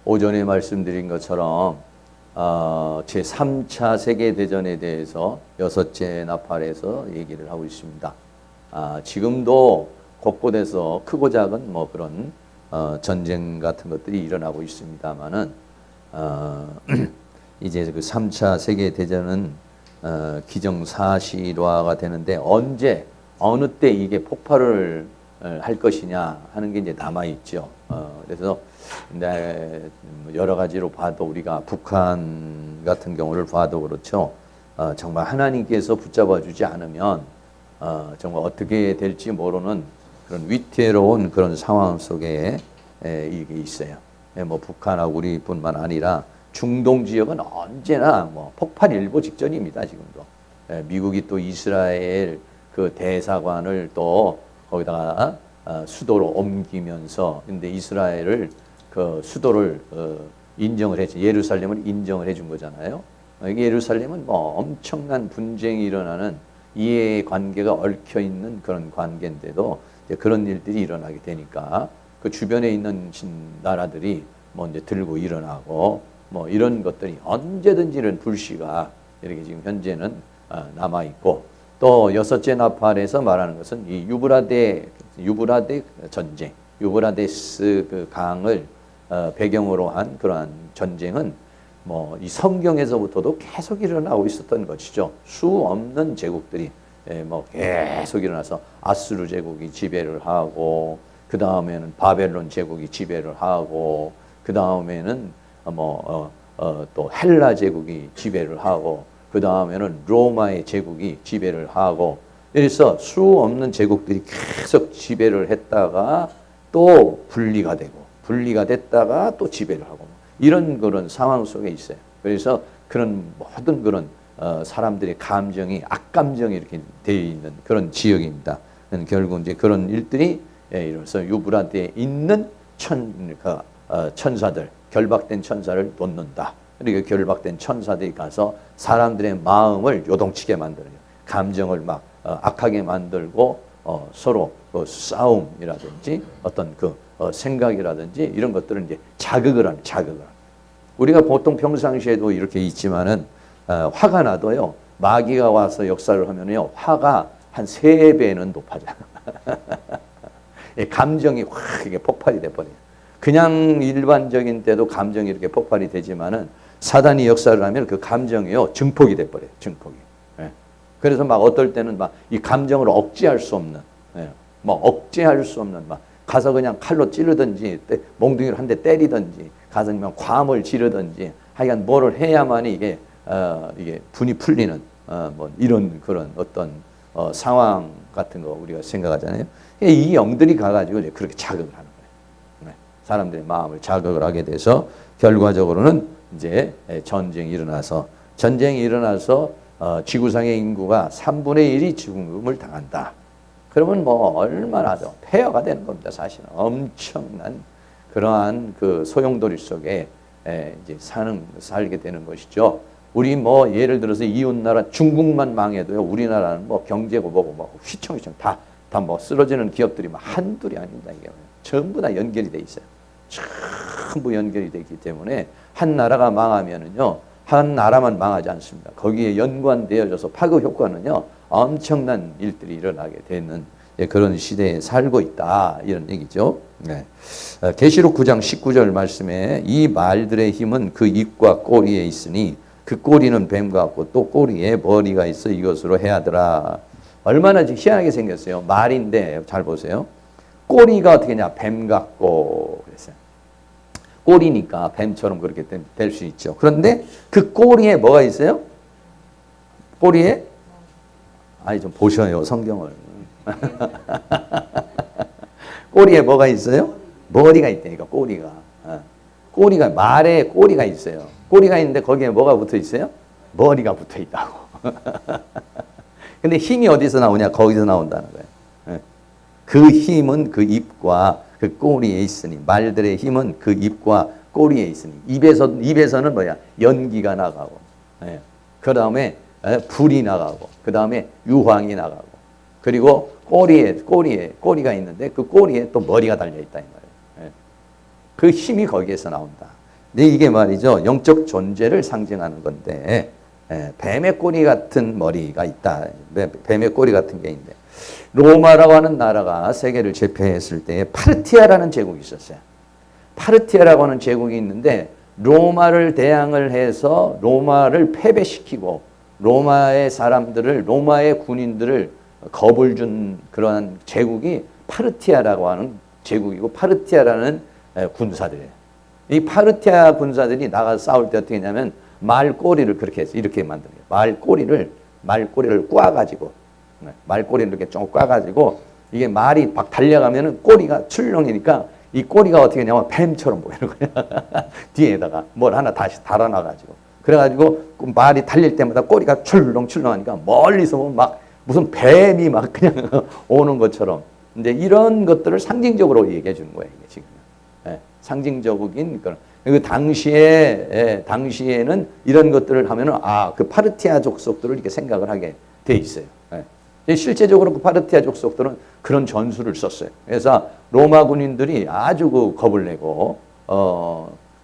오전에 말씀드린 것처럼 제3차 세계대전에 대해서 여섯째 나팔에서 얘기를 하고 있습니다. 지금도 곳곳에서 크고 작은 뭐 그런 전쟁 같은 것들이 일어나고 있습니다만은 이제 그 3차 세계대전은 기정사실화가 되는데 언제 어느 때 이게 폭발을 할 것이냐 하는 게 이제 남아있죠. 그래서 여러 가지로 봐도 우리가 북한 같은 경우를 봐도 그렇죠. 정말 하나님께서 붙잡아 주지 않으면 정말 어떻게 될지 모르는 그런 위태로운 그런 상황 속에 이게 있어요. 뭐 북한하고 우리뿐만 아니라 중동 지역은 언제나 뭐 폭발일보 직전입니다. 지금도 미국이 또 이스라엘 그 대사관을 또 거기다가 수도로 옮기면서 근데 이스라엘을 그 수도를 인정을 했죠. 예루살렘을 인정을 해준 거잖아요. 이게 예루살렘은 뭐 엄청난 분쟁이 일어나는 이해관계가 얽혀 있는 그런 관계인데도 이제 그런 일들이 일어나게 되니까 그 주변에 있는 나라들이 뭐 이제 들고 일어나고 뭐 이런 것들이 언제든지 이런 불씨가 이렇게 지금 현재는 남아 있고 또 여섯째 나팔에서 말하는 것은 이 유브라데 전쟁, 유브라데스 그 강을 배경으로 한 그러한 전쟁은 뭐 이 성경에서부터도 계속 일어나고 있었던 것이죠. 수 없는 제국들이 뭐 계속 일어나서 아수르 제국이 지배를 하고 그 다음에는 바벨론 제국이 지배를 하고 그 다음에는 또 헬라 제국이 지배를 하고 그 다음에는 로마의 제국이 지배를 하고 그래서 수 없는 제국들이 계속 지배를 했다가 또 분리가 되고 분리가 됐다가 또 지배를 하고 이런 그런 상황 속에 있어요. 그래서 그런 모든 그런 사람들의 감정이 악감정이 이렇게 되어 있는 그런 지역입니다. 결국 이제 그런 일들이 이래서 유브라데에 있는 천사들 결박된 천사를 놓는다. 그리고 결박된 천사들이 가서 사람들의 마음을 요동치게 만들어요. 감정을 막 악하게 만들고 서로 그 싸움이라든지 어떤 그 생각이라든지 이런 것들을 이제 자극을 하는. 우리가 보통 평상시에도 이렇게 있지만은 화가 나도요 마귀가 와서 역사를 하면요 화가 한 3배는 높아져요. 감정이 확 이게 폭발이 돼 버려요. 그냥 일반적인 때도 감정이 이렇게 폭발이 되지만은 사단이 역사를 하면 그 감정이요 증폭이 돼 버려요. 증폭이. 그래서 막 어떨 때는 막 이 감정을 억제할 수 없는, 뭐 억제할 수 없는 막 가서 그냥 칼로 찌르든지 몽둥이로 한 대 때리든지 가서 그냥 과음을 지르든지 하여간 뭐를 해야만이 이게 분이 풀리는 뭐 이런 그런 어떤 상황 같은 거 우리가 생각하잖아요. 이 영들이 가가지고 그렇게 자극을 하는 거예요. 사람들의 마음을 자극을 하게 돼서 결과적으로는 이제 전쟁이 일어나서 지구상의 인구가 3분의 1이 죽음을 당한다. 그러면 뭐 얼마나 더 폐허가 되는 겁니다. 사실은 엄청난 그러한 그 소용돌이 속에 이제 살게 되는 것이죠. 우리 뭐 예를 들어서 이웃 나라 중국만 망해도요. 우리나라는 뭐 경제고 뭐고 뭐 휘청휘청 다 뭐 쓰러지는 기업들이 막 한둘이 아닙니다. 이게 전부 다 연결이 돼 있어요. 전부 연결이 되어 있기 때문에 한 나라가 망하면은요. 한 나라만 망하지 않습니다. 거기에 연관되어져서 파급 효과는요. 엄청난 일들이 일어나게 되는 그런 시대에 살고 있다. 이런 얘기죠. 계시록 9장 19절 말씀에 이 말들의 힘은 그 입과 꼬리에 있으니 그 꼬리는 뱀 같고 또 꼬리에 머리가 있어 이것으로 해하더라. 얼마나 희한하게 생겼어요. 말인데 잘 보세요. 꼬리가 어떻게 되냐. 뱀 같고 그랬어요. 꼬리니까 뱀처럼 그렇게 될 수 있죠. 그런데 그 꼬리에 뭐가 있어요? 꼬리에? 아니 좀 보셔요. 성경을. 꼬리에 뭐가 있어요? 머리가 있다니까 꼬리가. 꼬리가 말에 꼬리가 있어요. 꼬리가 있는데 거기에 뭐가 붙어 있어요? 머리가 붙어 있다고. 근데 힘이 어디서 나오냐? 거기서 나온다는 거예요. 그 힘은 그 입과 그 꼬리에 있으니 말들의 힘은 그 입과 꼬리에 있으니 입에서는 뭐야? 연기가 나가고 그 다음에 불이 나가고 그 다음에 유황이 나가고 그리고 꼬리에 꼬리가 있는데 그 꼬리에 또 머리가 달려 있다 이 말이에요. 그 힘이 거기에서 나온다. 근데 이게 말이죠. 영적 존재를 상징하는 건데 뱀의 꼬리 같은 머리가 있다. 뱀의 꼬리 같은 게 있는데 로마라고 하는 나라가 세계를 제패했을 때 파르티아라는 제국이 있었어요. 파르티아라고 하는 제국이 있는데 로마를 대항을 해서 로마를 패배시키고 로마의 사람들을 로마의 군인들을 겁을 준 그러한 제국이 파르티아라고 하는 제국이고 파르티아라는 군사들이에요. 이 파르티아 군사들이 나가서 싸울 때 어떻게 했냐면 말 꼬리를 그렇게 해서 이렇게 만드는 거예요. 말꼬리를 꽈가지고 말꼬리를 이렇게 좀 꽈가지고 이게 말이 막 달려가면은 꼬리가 출렁이니까 이 꼬리가 어떻게 하냐면 뱀처럼 보이는 거예요. 뒤에다가 뭘 하나 다시 달아놔가지고 그래가지고 말이 달릴 때마다 꼬리가 출렁출렁하니까 멀리서 보면 막 무슨 뱀이 막 그냥 오는 것처럼 이제 이런 것들을 상징적으로 얘기해 주는 거예요. 이게 지금 상징적인 그런. 그 당시에는 이런 것들을 하면은 그 파르티아 족속들을 이렇게 생각을 하게 돼 있어요. 실제적으로 그 파르티아 족속들은 그런 전술을 썼어요. 그래서 로마 군인들이 아주 그 겁을 내고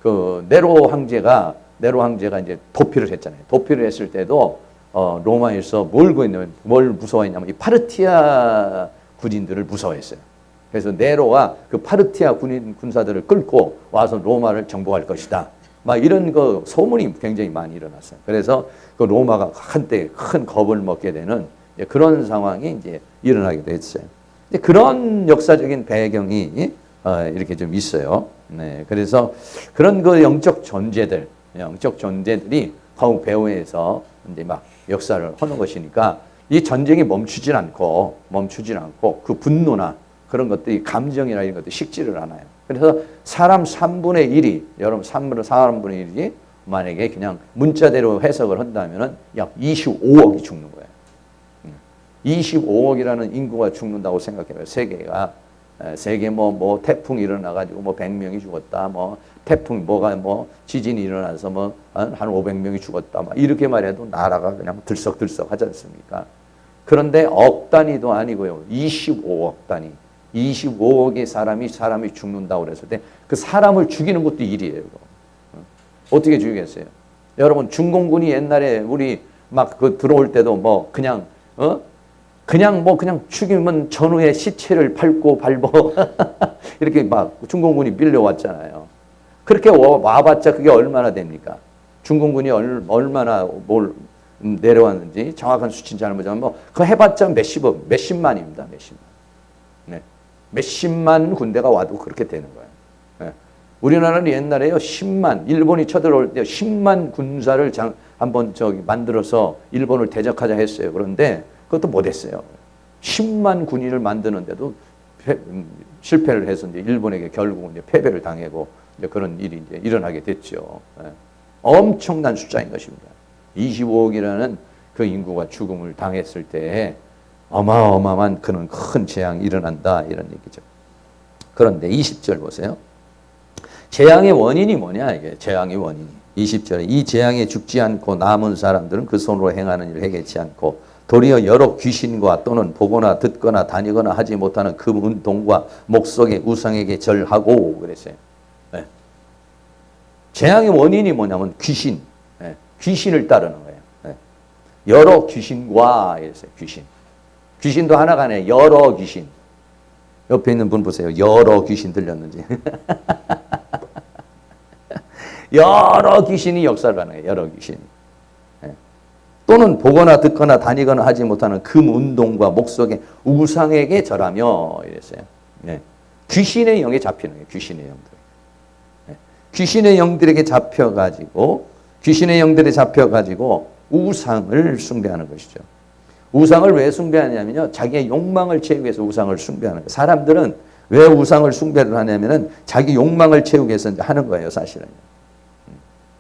그 네로 황제가 이제 도피를 했잖아요. 도피를 했을 때도 로마에서 뭘 무서워했냐면 이 파르티아 군인들을 무서워했어요. 그래서 네로가 그 파르티아 군사들을 끌고 와서 로마를 정복할 것이다. 막 이런 그 소문이 굉장히 많이 일어났어요. 그래서 그 로마가 한때 큰 겁을 먹게 되는 그런 상황이 이제 일어나게 됐어요. 그런 역사적인 배경이 이렇게 좀 있어요. 네, 그래서 그런 그 영적 존재들이 더욱 배후에서 이제 막 역사를 하는 것이니까 이 전쟁이 멈추질 않고 그 분노나 그런 것들이 감정이나 이런 것들이 식지를 않아요. 그래서 사람 3분의 1이 여러분 4분의 1이 만약에 그냥 문자대로 해석을 한다면은 약 25억이 죽는 거예요. 25억이라는 인구가 죽는다고 생각해요. 세계 뭐 태풍이 일어나가지고 뭐 100명이 죽었다. 뭐 태풍 지진이 일어나서 뭐 한 500명이 죽었다. 막 이렇게 말해도 나라가 그냥 들썩들썩 하지 않습니까? 그런데 억 단위도 아니고요. 25억 단위. 25억의 사람이 죽는다고 그랬을 때 그 사람을 죽이는 것도 일이에요. 어떻게 죽이겠어요? 여러분 중공군이 옛날에 우리 막 그 들어올 때도 뭐 그냥 죽이면 전후에 시체를 밟고 이렇게 막 중공군이 밀려왔잖아요. 그렇게 와봤자 그게 얼마나 됩니까? 중공군이 얼마나 뭘 내려왔는지 정확한 수치는 잘 모르지만 그 해봤자 몇십만입니다. 네. 몇십만 군대가 와도 그렇게 되는 거예요. 네. 우리나라는 옛날에요 10만 일본이 쳐들어올 때 10만 군사를 한번 만들어서 일본을 대적하자 했어요. 그런데 그것도 못했어요. 10만 군인을 만드는데도 실패를 해서 이제 일본에게 결국 이제 패배를 당하고 이제 그런 일이 이제 일어나게 됐죠. 엄청난 숫자인 것입니다. 25억이라는 그 인구가 죽음을 당했을 때 어마어마한 그런 큰 재앙이 일어난다 이런 얘기죠. 그런데 20절 보세요. 재앙의 원인이 뭐냐 이게 재앙의 원인이 20절에 이 재앙에 죽지 않고 남은 사람들은 그 손으로 행하는 일을 해결치 않고 도리어 여러 귀신과 또는 보거나 듣거나 다니거나 하지 못하는 금, 은, 동과 목석의 우상에게 절하고 그랬어요. 네. 재앙의 원인이 뭐냐면 귀신, 네. 귀신을 따르는 거예요. 네. 여러 귀신과 이랬어요. 귀신도 하나가 아니라 여러 귀신. 옆에 있는 분 보세요. 여러 귀신 들렸는지. 여러 귀신이 역사를 하는 거예요. 여러 귀신. 또는 보거나 듣거나 다니거나 하지 못하는 금, 운동과 목석의 우상에게 절하며 이랬어요. 네. 귀신의 영에 잡히는 거예요. 귀신의 영들. 네. 귀신의 영들에게 잡혀가지고 우상을 숭배하는 것이죠. 우상을 왜 숭배하냐면요. 자기의 욕망을 채우기 위해서 우상을 숭배하는 거예요. 사람들은 왜 우상을 숭배를 하냐면은 자기 욕망을 채우기 위해서 이제 하는 거예요. 사실은.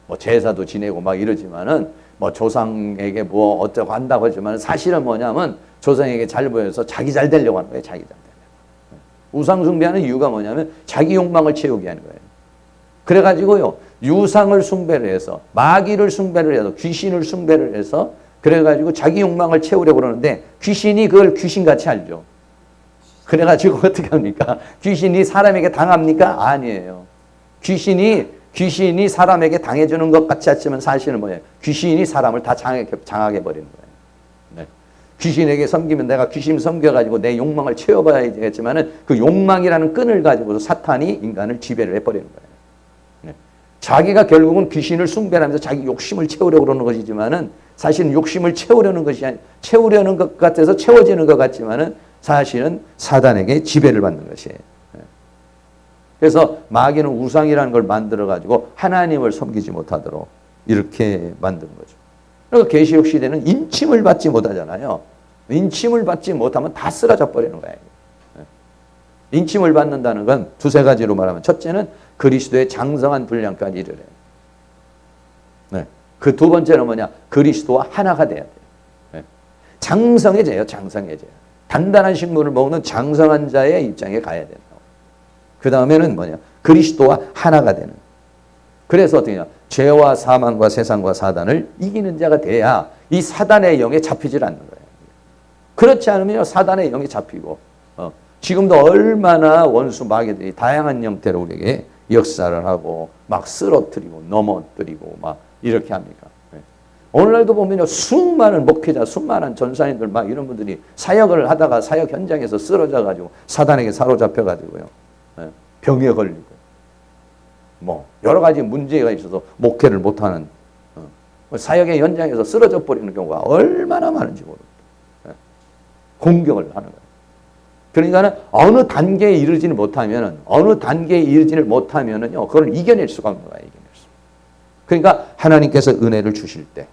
뭐 제사도 지내고 막 이러지만은 뭐 조상에게 뭐 어쩌고 한다고 하지만 사실은 뭐냐면 조상에게 잘 보여서 자기 잘 되려고 하는 거예요. 자기 잘 되려고. 우상 숭배하는 이유가 뭐냐면 자기 욕망을 채우게 하는 거예요. 그래가지고요. 유상을 숭배를 해서 마귀를 숭배를 해서 귀신을 숭배를 해서 그래가지고 자기 욕망을 채우려고 그러는데 귀신이 그걸 귀신같이 알죠. 그래가지고 어떻게 합니까? 귀신이 사람에게 당합니까? 아니에요. 귀신이 귀신이 사람에게 당해주는 것 같이 하지만 사실은 뭐예요? 귀신이 사람을 다 장악해 버리는 거예요. 네. 귀신에게 섬기면 내가 귀신 섬겨가지고 내 욕망을 채워봐야 되겠지만은 그 욕망이라는 끈을 가지고 사탄이 인간을 지배를 해버리는 거예요. 네. 자기가 결국은 귀신을 숭배하면서 자기 욕심을 채우려고 그러는 것이지만은 사실은 욕심을 채우려는 것이 채우려는 것 같아서 채워지는 것 같지만은 사실은 사단에게 지배를 받는 것이에요. 그래서 마귀는 우상이라는 걸 만들어가지고 하나님을 섬기지 못하도록 이렇게 만드는 거죠. 그래서 계시록 시대는 인침을 받지 못하잖아요. 인침을 받지 못하면 다 쓰러져 버리는 거예요. 인침을 받는다는 건 두세 가지로 말하면 첫째는 그리스도의 장성한 분량까지 이르래요. 네. 그 두 번째는 뭐냐? 그리스도와 하나가 돼야 돼요. 네. 장성해져요. 장성해져요. 단단한 식물을 먹는 장성한 자의 입장에 가야 된다. 그 다음에는 뭐냐? 그리스도와 하나가 되는. 그래서 어떻게 냐 죄와 사망과 세상과 사단을 이기는 자가 돼야 이 사단의 영에 잡히질 않는 거예요. 그렇지 않으면 사단의 영에 잡히고 지금도 얼마나 원수 마귀들이 다양한 형태로 우리에게 역사를 하고 막 쓰러뜨리고 넘어뜨리고 막 이렇게 합니까? 오늘날도 보면요, 수많은 목회자, 수많은 전사님들 막 이런 분들이 사역을 하다가 사역 현장에서 쓰러져가지고 사단에게 사로잡혀가지고요. 병에 걸리고 뭐 여러 가지 문제가 있어서 목회를 못하는 사역의 현장에서 쓰러져 버리는 경우가 얼마나 많은지 모릅니다. 공격을 하는 거예요. 그러니까 어느 단계에 이르지는 못하면은 그걸 이겨낼 수가 없는 거예요. 이겨낼 수. 그러니까 하나님께서 은혜를 주실 때,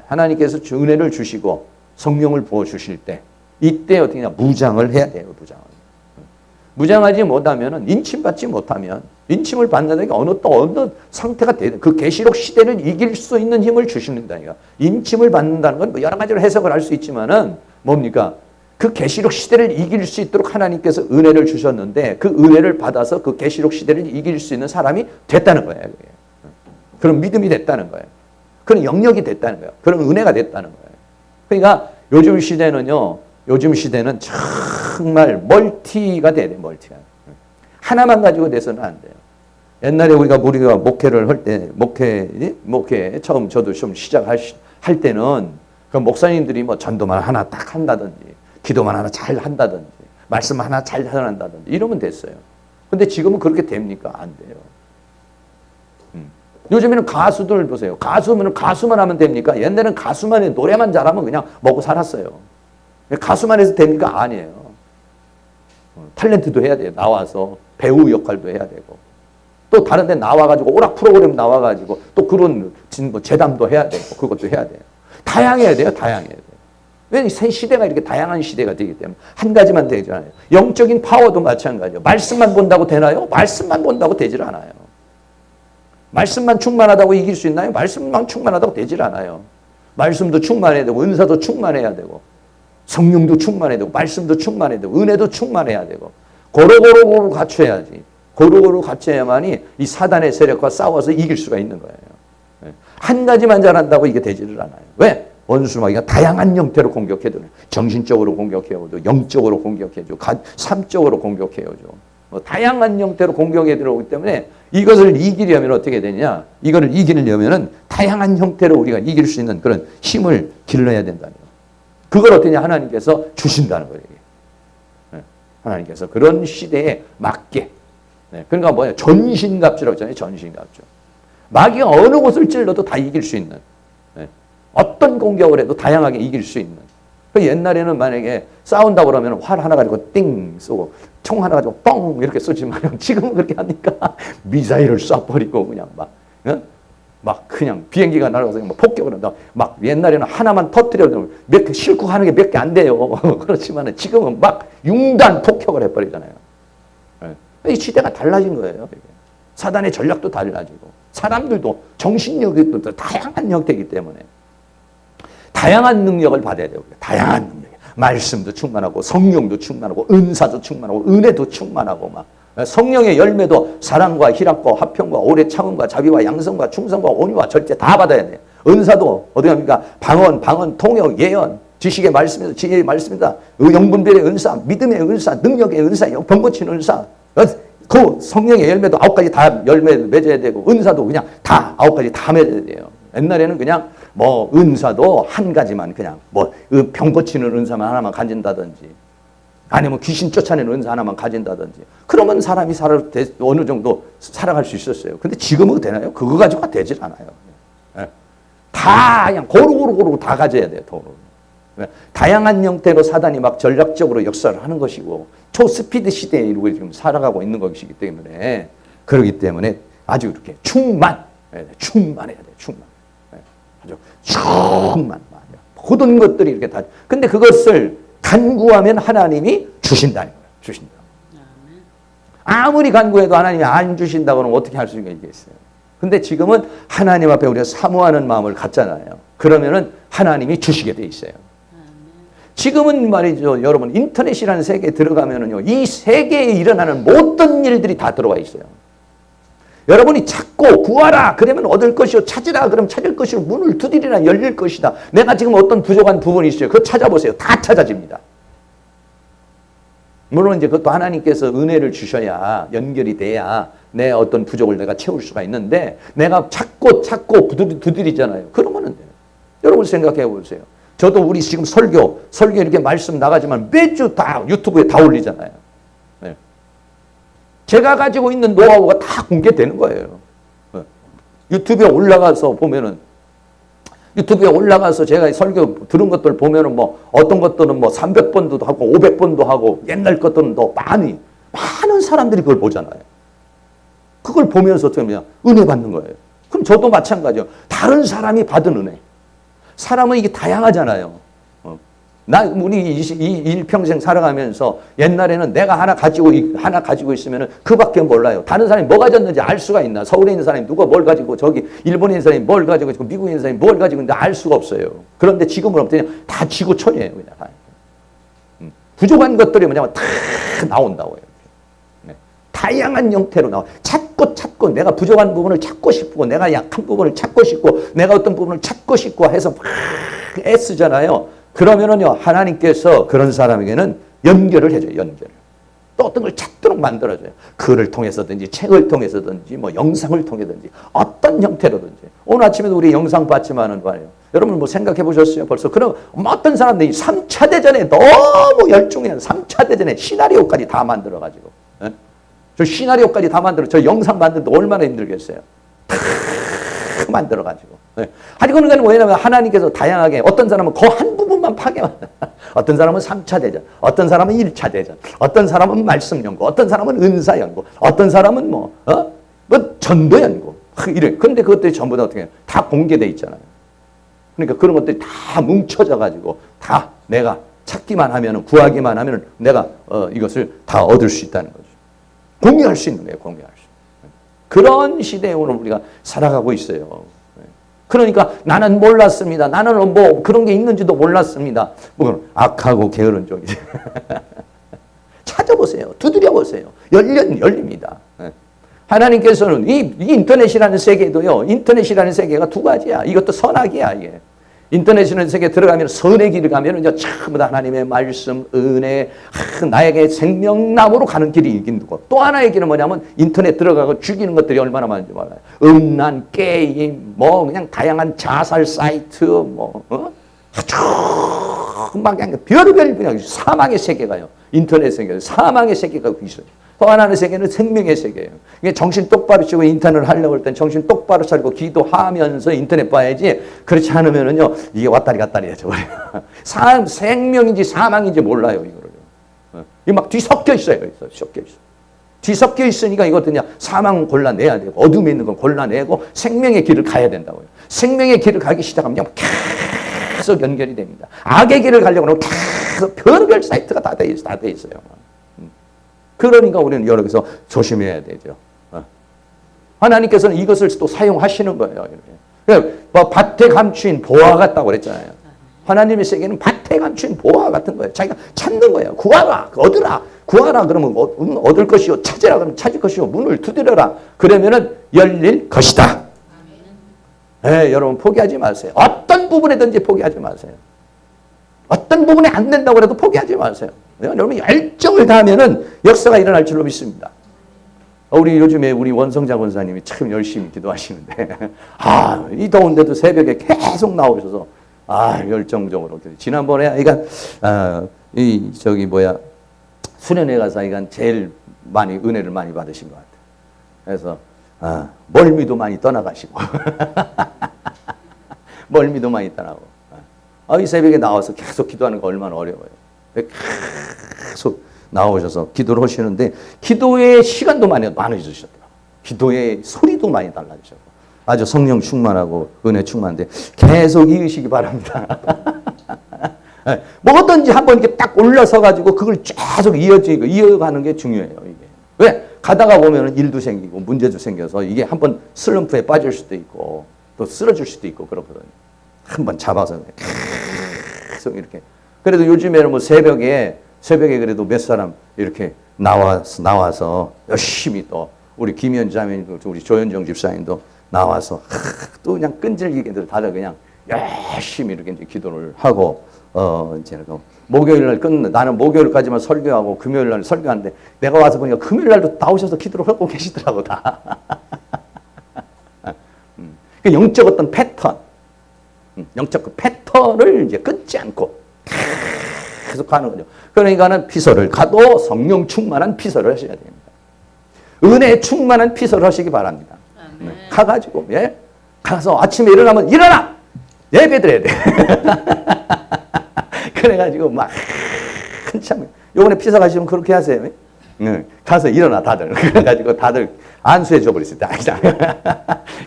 하나님께서 은혜를 주시고 성령을 부어 주실 때 이때 어떻게 하냐 무장을 해야 돼요. 무장하지 못하면은 인침받지 못하면 인침을 받는다는 게 어느 상태가 되는 그 계시록 시대를 이길 수 있는 힘을 주신다니까. 인침을 받는다는 건 뭐 여러 가지로 해석을 할 수 있지만은 뭡니까? 그 계시록 시대를 이길 수 있도록 하나님께서 은혜를 주셨는데 그 은혜를 받아서 그 계시록 시대를 이길 수 있는 사람이 됐다는 거예요. 그게. 그런 믿음이 됐다는 거예요. 그런 영역이 됐다는 거예요. 그런 은혜가 됐다는 거예요. 그러니까 요즘 시대는 정말 멀티가 돼야 돼요. 멀티가. 하나만 가지고 돼서는 안 돼요. 옛날에 우리가 목회를 할 때, 목회 처음 저도 좀 시작할 때는 그 목사님들이 뭐 전도만 하나 딱 한다든지, 기도만 하나 잘 한다든지, 말씀 하나 잘 전한다든지 이러면 됐어요. 근데 지금은 그렇게 됩니까? 안 돼요. 요즘에는 가수들 보세요. 가수만 하면 됩니까? 옛날에는 가수만 해, 노래만 잘하면 그냥 먹고 살았어요. 가수만 해서 됩니까? 아니에요. 탤런트도 해야 돼요. 나와서 배우 역할도 해야 되고 또 다른 데 나와가지고 오락 프로그램 나와가지고 또 그런 재담도 해야 되고 그것도 해야 돼요. 다양해야 돼요. 다양해야 돼요. 왜 새 시대가 이렇게 다양한 시대가 되기 때문에 한 가지만 되지 않아요. 영적인 파워도 마찬가지예요. 말씀만 본다고 되나요? 말씀만 본다고 되질 않아요. 말씀만 충만하다고 이길 수 있나요? 말씀만 충만하다고 되질 않아요. 말씀도 충만해야 되고 은사도 충만해야 되고 성령도 충만해야 되고 말씀도 충만해야 되고 은혜도 충만해야 되고 고루고루 갖춰야지. 고루고루 갖춰야만이 이 사단의 세력과 싸워서 이길 수가 있는 거예요. 한 가지만 잘한다고 이게 되지를 않아요. 왜? 원수마귀가 다양한 형태로 공격해도 정신적으로 공격해오죠. 영적으로 공격해줘. 삶적으로 공격해오죠. 뭐 다양한 형태로 공격해 들어오기 때문에 이것을 이기려면 어떻게 되냐? 이거를 이기려면은 다양한 형태로 우리가 이길 수 있는 그런 힘을 길러야 된다는 거예요. 그걸 어떠냐? 하나님께서 주신다는 거예요. 하나님께서 그런 시대에 맞게. 그러니까 뭐냐? 전신갑주라고 하잖아요. 전신갑주. 마귀가 어느 곳을 찔러도 다 이길 수 있는. 어떤 공격을 해도 다양하게 이길 수 있는. 옛날에는 만약에 싸운다고 그러면 활 하나 가지고 띵 쏘고 총 하나 가지고 뻥 이렇게 쏘지만 지금은 그렇게 합니까? 미사일을 쏴버리고 그냥 막 그냥 비행기가 날아가서 막 폭격을 한다. 막 옛날에는 하나만 터뜨려도 몇 개 실고 하는 게 몇 개 안 돼요. 그렇지만 지금은 막 융단 폭격을 해버리잖아요. 이 시대가 달라진 거예요. 사단의 전략도 달라지고 사람들도 정신력이 또 다양한 형태이기 때문에 다양한 능력을 받아야 돼요. 다양한 능력. 말씀도 충만하고 성령도 충만하고 은사도 충만하고 은혜도 충만하고 막 성령의 열매도 사랑과 희락과 화평과 오래 참음과 자비와 양성과 충성과 온유와 절제 다 받아야 돼요. 은사도 어디 합니까? 방언, 통역, 예언, 지식의 말씀이다, 지혜의 말씀이다, 영분별의 은사, 믿음의 은사, 능력의 은사, 병고치는 은사, 그 성령의 열매도 9가지 다 열매 맺어야 되고 은사도 그냥 다 9가지 다 맺어야 돼요. 옛날에는 그냥 뭐 은사도 한 가지만 그냥 뭐 병 고치는 은사만 하나만 가진다든지 아니면 귀신 쫓아내는 은사 하나만 가진다든지 그러면 사람이 어느 정도 살아갈 수 있었어요. 근데 지금은 되나요? 그거 가지고가 되질 않아요. 예. 다 그냥 고루고루 다 가져야 돼요. 도로. 다양한 형태로 사단이 막 전략적으로 역사를 하는 것이고 초스피드 시대에 이루고 지금 살아가고 있는 것이기 때문에 그렇기 때문에 아주 이렇게 충만해야 돼. 충만. 아주 충만. 모든 것들이 이렇게 다. 근데 그것을 간구하면 하나님이 주신다는 거예요. 주신다. 아무리 간구해도 하나님이 안 주신다고 그러면 어떻게 할 수가 있겠어요. 근데 지금은 하나님 앞에 우리가 사모하는 마음을 갖잖아요. 그러면은 하나님이 주시게 돼 있어요. 지금은 말이죠. 여러분 인터넷이라는 세계에 들어가면은요. 이 세계에 일어나는 모든 일들이 다 들어와 있어요. 여러분이 찾고 구하라 그러면 얻을 것이요 찾으라 그러면 찾을 것이요 문을 두드리라 열릴 것이다. 내가 지금 어떤 부족한 부분이 있어요. 그거 찾아보세요. 다 찾아집니다. 물론 이제 그것도 하나님께서 은혜를 주셔야 연결이 돼야 내 어떤 부족을 내가 채울 수가 있는데 내가 찾고 두드리잖아요. 그러면은 돼요. 여러분 생각해 보세요. 저도 우리 지금 설교 이렇게 말씀 나가지만 매주 다 유튜브에 다 올리잖아요. 네. 제가 가지고 있는 노하우가 다 공개되는 거예요. 네. 유튜브에 올라가서 제가 설교 들은 것들 보면은 뭐 어떤 것들은 뭐 300번도 하고 500번도 하고 옛날 것들은 더 많은 사람들이 그걸 보잖아요. 그걸 보면서 어떻게 하냐 은혜 받는 거예요. 그럼 저도 마찬가지요. 다른 사람이 받은 은혜. 사람은 이게 다양하잖아요. 우리 일평생 살아가면서 옛날에는 내가 하나 가지고 있으면 그밖에 몰라요. 다른 사람이 뭐 가졌는지 알 수가 있나? 서울에 있는 사람이 누가 뭘 가지고 저기 일본에 있는 사람이 뭘 가지고 있고 미국에 있는 사람이 뭘 가지고 있는지 알 수가 없어요. 그런데 지금은 어때요? 다 지구촌이에요. 그냥. 부족한 것들이 뭐냐면 다 나온다고요. 네. 다양한 형태로 나와. 찾고 내가 부족한 부분을 찾고 싶고 내가 약한 부분을 찾고 싶고 내가 어떤 부분을 찾고 싶고 해서 막 애쓰잖아요. 그러면은요 하나님께서 그런 사람에게는 연결을 해줘요. 연결을. 또 어떤 걸 찾도록 만들어줘요. 글을 통해서든지 책을 통해서든지 뭐 영상을 통해서든지 어떤 형태로든지. 오늘 아침에도 우리 영상 봤지만은 말이에요. 여러분 뭐 생각해 보셨어요? 벌써 그럼 어떤 사람들이 3차 대전에 너무 열중해요. 3차 대전에 시나리오까지 다 만들어가지고. 예? 저 시나리오까지 다 저 영상 만드는데 얼마나 힘들겠어요. 다 만들어가지고. 네. 아니, 그러니까 뭐냐면 하나님께서 다양하게 어떤 사람은 그 한 부분만 파괴만 어떤 사람은 3차 대전, 어떤 사람은 1차 대전, 어떤 사람은 말씀 연구, 어떤 사람은 은사 연구, 어떤 사람은 뭐 전도 연구. 이래. 근데 그것들이 전부 다 어떻게 해요? 다 공개돼 있잖아요. 그러니까 그런 것들이 다 뭉쳐져 가지고 다 내가 찾기만 하면 구하기만 하면 내가 이것을 다 얻을 수 있다는 거죠. 공유할 수 있는 거예요. 공유할 수. 그런 시대에 오늘 우리가 살아가고 있어요. 그러니까 나는 몰랐습니다. 나는 뭐 그런 게 있는지도 몰랐습니다. 뭐 악하고 게으른 쪽이죠. 찾아보세요. 두드려보세요. 열립니다. 하나님께서는 이 인터넷이라는 세계도요. 인터넷이라는 세계가 두 가지야. 이것도 선악이야. 이게. 인터넷이라는 세계에 들어가면 선의 길을 가면 이제 전부 다 하나님의 말씀, 은혜, 나에게 생명나무로 가는 길이 있긴 거고 또 하나의 길은 뭐냐면 인터넷 들어가고 죽이는 것들이 얼마나 많은지 몰라요. 음란, 게임, 뭐 그냥 다양한 자살 사이트, 막 그냥 별의별 그냥 사망의 세계가요. 인터넷 세계, 사망의 세계가 있어요. 또 하나의 세계는 생명의 세계예요. 이게 정신 똑바로 차리고 인터넷을 하려고 할 땐 정신 똑바로 차리고 기도하면서 인터넷 봐야지. 그렇지 않으면은요, 이게 왔다리 갔다리 해져 버려요. 생명인지 사망인지 몰라요, 이거를요. 이게 막 뒤섞여 있어요. 섞여 있어. 뒤섞여 있으니까 이것도냐, 사망은 골라내야 되고, 어둠에 있는 건 골라내고, 생명의 길을 가야 된다고요. 생명의 길을 가기 시작하면 계속 연결이 됩니다. 악의 길을 가려고 하면 계속 별별 사이트가 다 돼 있어요. 그러니까 우리는 여기서 조심해야 되죠. 하나님께서는 이것을 또 사용하시는 거예요. 뭐 밭에 감추인 보화 같다고 그랬잖아요. 하나님의 세계는 밭에 감추인 보화 같은 거예요. 자기가 찾는 거예요. 구하라, 얻으라. 구하라 그러면 얻을 것이요. 찾으라 그러면 찾을 것이요. 문을 두드려라. 그러면은 열릴 것이다. 네, 여러분 포기하지 마세요. 어떤 부분에든지 포기하지 마세요. 어떤 부분에 안 된다고 해도 포기하지 마세요. 여러분 열정을 다하면은 역사가 일어날 줄로 믿습니다. 우리 요즘에 우리 원성자 권사님이 참 열심히 기도하시는데, 이 더운데도 새벽에 계속 나오셔서, 열정적으로. 지난번에 수련회 가서 제일 많이, 은혜를 많이 받으신 것 같아요. 그래서, 멀미도 많이 떠나가시고, 멀미도 많이 떠나고, 이 새벽에 나와서 계속 기도하는 거 얼마나 어려워요. 계속 나오셔서 기도를 하시는데 기도의 시간도 많아지셨더라고요. 기도의 소리도 많이 달라지셨고 아주 성령 충만하고 은혜 충만한데 계속 이으시기 바랍니다. 뭐든지 한번 이렇게 딱 올라서 가지고 그걸 계속 이어가는 게 중요해요. 이게 왜 가다가 보면 일도 생기고 문제도 생겨서 이게 한번 슬럼프에 빠질 수도 있고 또 쓰러질 수도 있고 그렇거든요. 한번 잡아서 계속 이렇게. 그래도 요즘에는 뭐 새벽에 그래도 몇 사람 이렇게 나와서 열심히 또 우리 김현 자매님도 우리 조현정 집사님도 나와서 또 그냥 끈질기게 다들 그냥 열심히 이렇게 이제 기도를 하고 이제 목요일 날 나는 목요일까지만 설교하고 금요일 날 설교하는데 내가 와서 보니까 금요일 날도 나오셔서 기도를 하고 계시더라고 다. 영적 어떤 패턴, 영적 그 패턴을 이제 끊지 않고 계속 가는 거죠. 그러니까는 피서를 가도 성령 충만한 피서를 하셔야 됩니다. 은혜 충만한 피서를 하시기 바랍니다. 가가지고 가서 아침에 일어나면 일어나! 예배 드려야 돼. 그래가지고 막 한참 요번에 피서 가시면 그렇게 하세요. 가서 일어나 다들. 그래가지고 다들 안수해 줘버렸어요.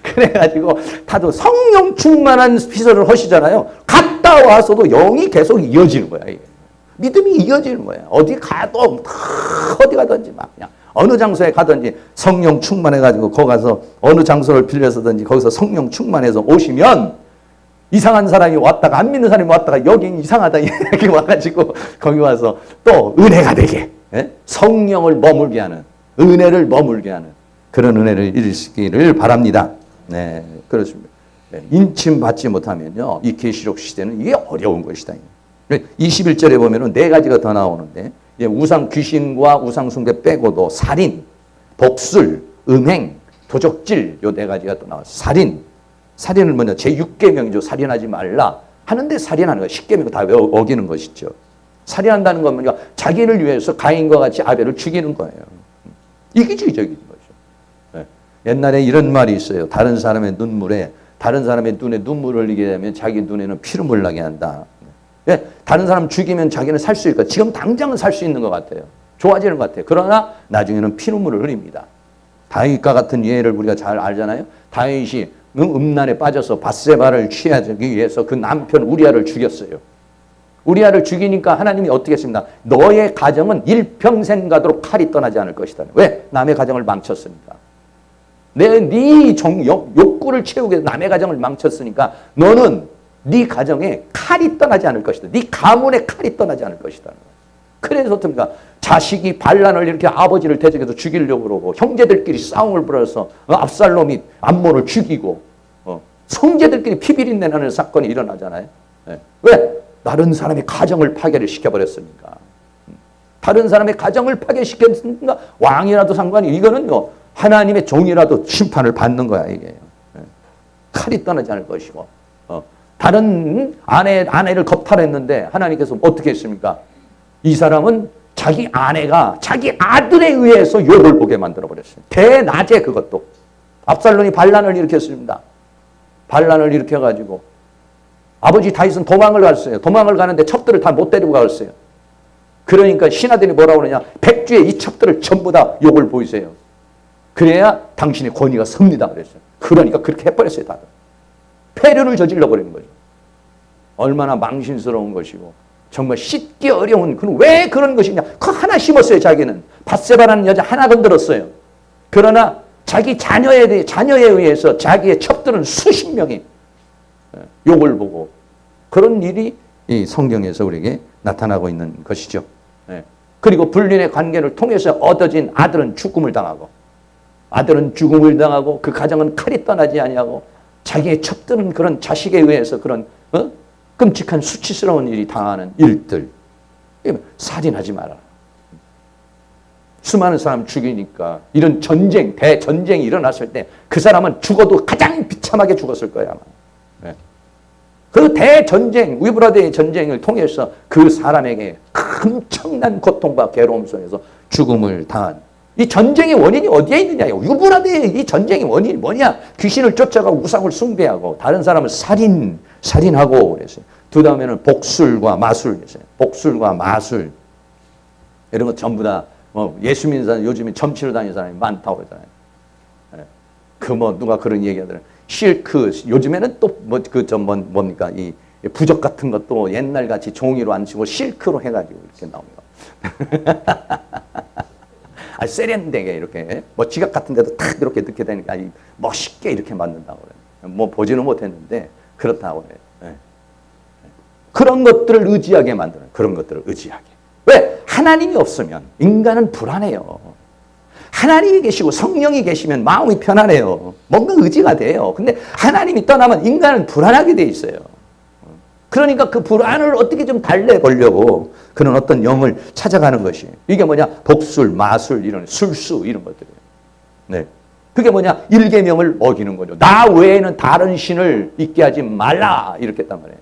그래가지고 다들 성령 충만한 피서를 하시잖아요. 갔다 와서도 영이 계속 이어지는 거야. 이게. 믿음이 이어지는 거예요. 어디 가도 어디 가든지 막 그냥 어느 장소에 가든지 성령 충만해가지고 거기 가서 어느 장소를 빌려서든지 거기서 성령 충만해서 오시면 이상한 사람이 왔다가 안 믿는 사람이 왔다가 여기 이상하다 이렇게 와가지고 거기 와서 또 은혜가 되게 성령을 머물게 하는 은혜를 머물게 하는 그런 은혜를 이루시기를 바랍니다. 네, 그렇습니다. 인침 받지 못하면요 이 계시록 시대는 이게 어려운 것이다. 21절에 보면은 4가지가 더 나오는데 우상 귀신과 우상 숭배 빼고도 살인, 복술, 음행, 도적질 요 4가지가 또 나왔어요. 살인을 먼저 제6계명이죠. 살인하지 말라 하는데 살인하는 거 10계명 다 어기는 것이죠. 살인한다는 건 뭔가 자기를 위해서 가인과 같이 아벨을 죽이는 거예요. 이기주의적인 거죠. 옛날에 이런 말이 있어요. 다른 사람의 눈에 눈물을 흘리게 되면 자기 눈에는 피눈물 나게 한다. 다른 사람 죽이면 자기는 살 수 있을까? 지금 당장은 살 수 있는 것 같아요. 좋아지는 것 같아요. 그러나 나중에는 피눈물을 흘립니다. 다윗과 같은 예를 우리가 잘 알잖아요. 다윗이 음란에 빠져서 밧세바를 취하기 위해서 그 남편 우리아를 죽였어요. 우리아를 죽이니까 하나님이 어떻게 했습니까? 너의 가정은 일평생 가도록 칼이 떠나지 않을 것이다. 왜? 남의 가정을 망쳤으니까. 네 욕구를 채우기 위해서 남의 가정을 망쳤으니까 너는 네 가정에 칼이 떠나지 않을 것이다. 네 가문에 칼이 떠나지 않을 것이다. 그래서 어떻습니까? 자식이 반란을 이렇게 아버지를 대적해서 죽이려고 그러고 형제들끼리 싸움을 벌여서 압살롬이 암몬을 죽이고 형제들끼리 피비린내 나는 사건이 일어나잖아요. 왜? 다른 사람의 가정을 파괴를 시켜버렸으니까. 다른 사람의 가정을 파괴시켰으니까 왕이라도 상관이 이거는요 하나님의 종이라도 심판을 받는 거야 이게. 칼이 떠나지 않을 것이고 다른 아내를 겁탈했는데 하나님께서 어떻게 했습니까? 이 사람은 자기 아내가 자기 아들에 의해서 욕을 보게 만들어버렸어요. 대낮에 그것도. 압살롬이 반란을 일으켰습니다. 반란을 일으켜가지고 아버지 다윗은 도망을 갔어요. 도망을 가는데 첩들을 다 못 데리고 갔어요. 그러니까 신하들이 뭐라고 그러냐. 백주에 이 첩들을 전부 다 욕을 보이세요. 그래야 당신의 권위가 섭니다 그랬어요. 그러니까 그렇게 해버렸어요. 다들. 폐륜을 저질러 버리는 거죠. 얼마나 망신스러운 것이고 정말 씻기 어려운 왜 그런 것이냐. 그 하나 심었어요. 자기는. 밧세바라는 여자 하나 건드렸어요. 그러나 자기 자녀에 의해서 자기의 첩들은 수십 명이 욕을 보고 그런 일이 이 성경에서 우리에게 나타나고 있는 것이죠. 그리고 불륜의 관계를 통해서 얻어진 아들은 죽음을 당하고 그 가정은 칼이 떠나지 아니하고 자기의 첩들은 그런 자식에 의해서 그런 끔찍한 수치스러운 일이 당하는 일들. 살인하지 마라. 수많은 사람 죽이니까 이런 전쟁, 대전쟁이 일어났을 때 그 사람은 죽어도 가장 비참하게 죽었을 거야 아마. 네. 그 대전쟁, 위브라드의 전쟁을 통해서 그 사람에게 엄청난 고통과 괴로움 속에서 죽음을 당한 이 전쟁의 원인이 어디에 있느냐? 유브라드의 이 전쟁의 원인이 뭐냐? 귀신을 쫓아가고 우상을 숭배하고 다른 사람을 살인하고 그랬어요. 그 다음에는 복술과 마술 그랬어요. 복술과 마술 이런 거 전부 다 뭐 예수 믿는 사람 요즘에 점치러 다니는 사람이 많다고 그러잖아요. 그 뭐 누가 그런 얘기하더라. 실크 요즘에는 또 뭐 그 전 뭡니까 이 부적 같은 것도 옛날 같이 종이로 안 치고 실크로 해가지고 이렇게 나옵니다. 아, 세련되게 이렇게 뭐 지갑 같은 데도 탁 이렇게 넣게 되니까 멋있게 이렇게 만든다고 그래요. 뭐 보지는 못했는데 그렇다고 그래요. 네. 그런 것들을 의지하게 만드는 그런 것들을 의지하게. 왜? 하나님이 없으면 인간은 불안해요. 하나님이 계시고 성령이 계시면 마음이 편안해요. 뭔가 의지가 돼요. 근데 하나님이 떠나면 인간은 불안하게 돼 있어요. 그러니까 그 불안을 어떻게 좀 달래보려고 그런 어떤 영을 찾아가는 것이 이게 뭐냐? 복술, 마술, 이런 술수 이런 것들이에요. 네. 그게 뭐냐? 일계명을 어기는 거죠. 나 외에는 다른 신을 있게 하지 말라 이렇게 했단 말이에요.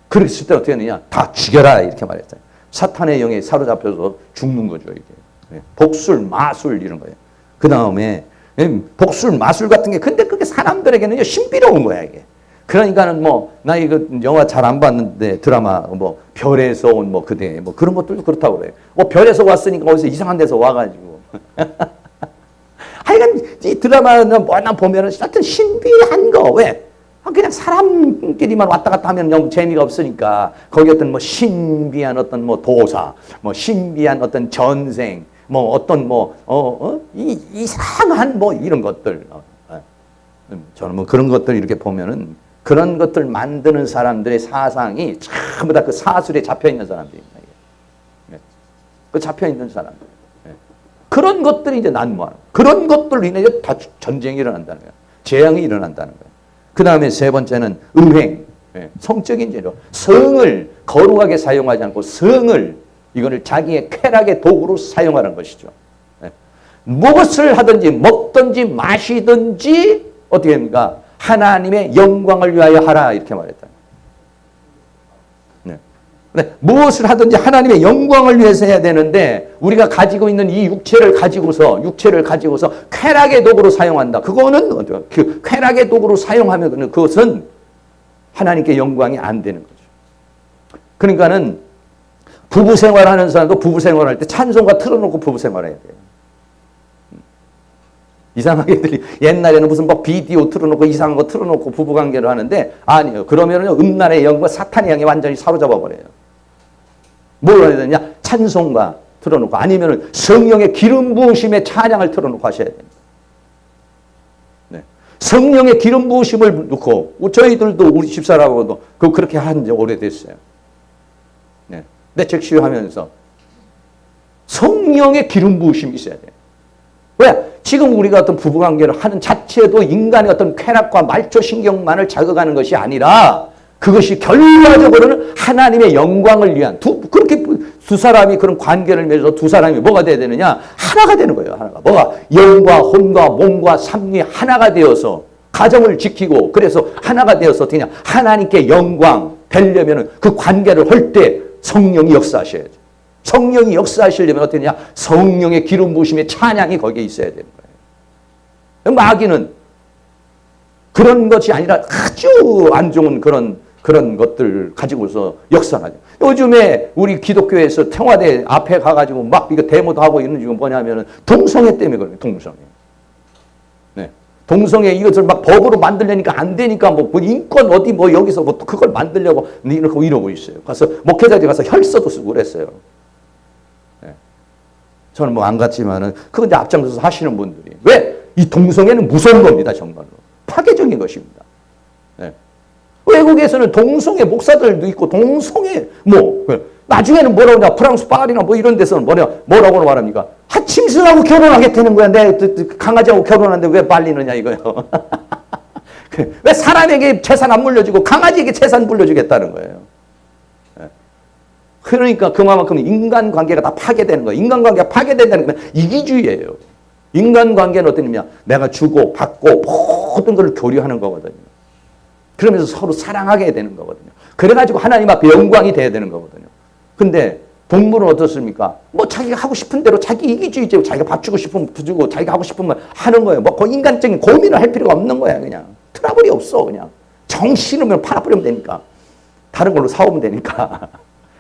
그랬을 때 어떻게 했느냐? 다 죽여라 이렇게 말했어요. 사탄의 영에 사로잡혀서 죽는 거죠. 이게. 네. 복술, 마술 이런 거예요. 그 다음에 복술, 마술 같은 게 근데 그게 사람들에게는 신비로운 거야 이게. 그러니까는 뭐 나 이거 영화 잘 안 봤는데 드라마 뭐 별에서 온 뭐 그대 뭐 그런 것들도 그렇다고 그래요. 뭐 별에서 왔으니까 어디서 이상한 데서 와가지고 하여간 이 드라마는 뭐나 보면은 하여튼 신비한 거 왜? 그냥 사람끼리만 왔다 갔다 하면 너무 재미가 없으니까 거기 어떤 뭐 신비한 어떤 뭐 도사, 뭐 신비한 어떤 전생, 뭐 어떤 이상한 뭐 이런 것들. 저는 뭐 그런 것들 이렇게 보면은 그런 것들 만드는 사람들의 사상이 전부 다 그 사술에 잡혀 있는 사람들입니다. 그 잡혀 있는 사람들. 그런 것들이 이제 난무하는 그런 것들로 인해 다 전쟁이 일어난다는 거예요. 재앙이 일어난다는 거예요. 그 다음에 세 번째는 음행, 성적인 재료. 성을 거룩하게 사용하지 않고 성을 이거를 자기의 쾌락의 도구로 사용하는 것이죠. 무엇을 하든지 먹든지 마시든지 어떻게 합니까? 하나님의 영광을 위하여 하라 이렇게 말했다. 네. 무엇을 하든지 하나님의 영광을 위해서 해야 되는데 우리가 가지고 있는 이 육체를 가지고서 쾌락의 도구로 사용한다. 그거는 그 쾌락의 도구로 사용하면 그것은 하나님께 영광이 안 되는 거죠. 그러니까는 부부 생활하는 사람도 부부 생활할 때 찬송가 틀어놓고 부부 생활해야 돼요. 이상하게들 옛날에는 무슨 뭐 비디오 틀어놓고 이상한 거 틀어놓고 부부관계를 하는데 아니요. 그러면은 음란의 영과 사탄의 영이 완전히 사로잡아 버려요. 뭘 해야 되냐? 찬송가 틀어놓고 아니면은 성령의 기름 부으심의 찬양을 틀어놓고 하셔야 됩니다. 네. 성령의 기름 부으심을 놓고 저희들도 우리 집사람하고도 그렇게 한 지 오래됐어요. 네. 내책시하면서 성령의 기름 부으심이 있어야 돼요. 왜? 지금 우리가 어떤 부부관계를 하는 자체도 인간의 어떤 쾌락과 말초신경만을 자극하는 것이 아니라 그것이 결과적으로는 하나님의 영광을 위한 그렇게 두 사람이 그런 관계를 맺어서 두 사람이 뭐가 돼야 되느냐? 하나가 되는 거예요. 하나가. 뭐가? 영과 혼과 몸과 삼위 하나가 되어서 가정을 지키고 그래서 하나가 되어서 어떻게 하냐? 하나님께 영광 되려면 그 관계를 할 때 성령이 역사하셔야죠. 성령이 역사하시려면 어떻게 되냐? 성령의 기름 부으심의 찬양이 거기에 있어야 되는 거예요. 마귀는 그런 것이 아니라 아주 안 좋은 그런 것들 가지고서 역사하죠. 요즘에 우리 기독교에서 청와대 앞에 가가지고 막 이거 데모도 하고 있는 이유가 뭐냐면은 동성애 때문에 그래요. 동성애. 네. 동성애 이것을 막 법으로 만들려니까 안 되니까 뭐 인권 어디 뭐 여기서 뭐 그걸 만들려고 이러고 있어요. 가서 목회자들 가서 혈서도 쓰고 그랬어요. 네. 저는 뭐 안 갔지만은 그건 이제 앞장서서 하시는 분들이 왜? 이 동성애는 무서운 겁니다. 정말로 파괴적인 것입니다. 네. 외국에서는 동성애 목사들도 있고 동성애 뭐 나중에는 뭐라고 하냐 프랑스 파리나 뭐 이런 데서는 뭐라고 말합니까? 침승하고 결혼하겠다는 거야. 내 강아지하고 결혼하는데 왜 말리느냐 이거요. 왜 사람에게 재산 안 물려주고 강아지에게 재산 물려주겠다는 거예요. 그러니까 그만큼 인간관계가 다 파괴되는 거예요. 인간관계가 파괴된다는 건 이기주의예요. 인간관계는 어떤 의미냐? 내가 주고 받고 모든 걸 교류하는 거거든요. 그러면서 서로 사랑하게 되는 거거든요. 그래가지고 하나님 앞에 영광이 돼야 되는 거거든요. 근데 동물은 어떻습니까? 뭐 자기가 하고 싶은 대로 자기 이기주의적으로 자기가 밥 주고 싶으면 주고 자기가 하고 싶은 말 하는 거예요. 뭐 그 인간적인 고민을 할 필요가 없는 거야. 그냥 트러블이 없어. 그냥 정 싫으면 팔아버리면 되니까 다른 걸로 사오면 되니까.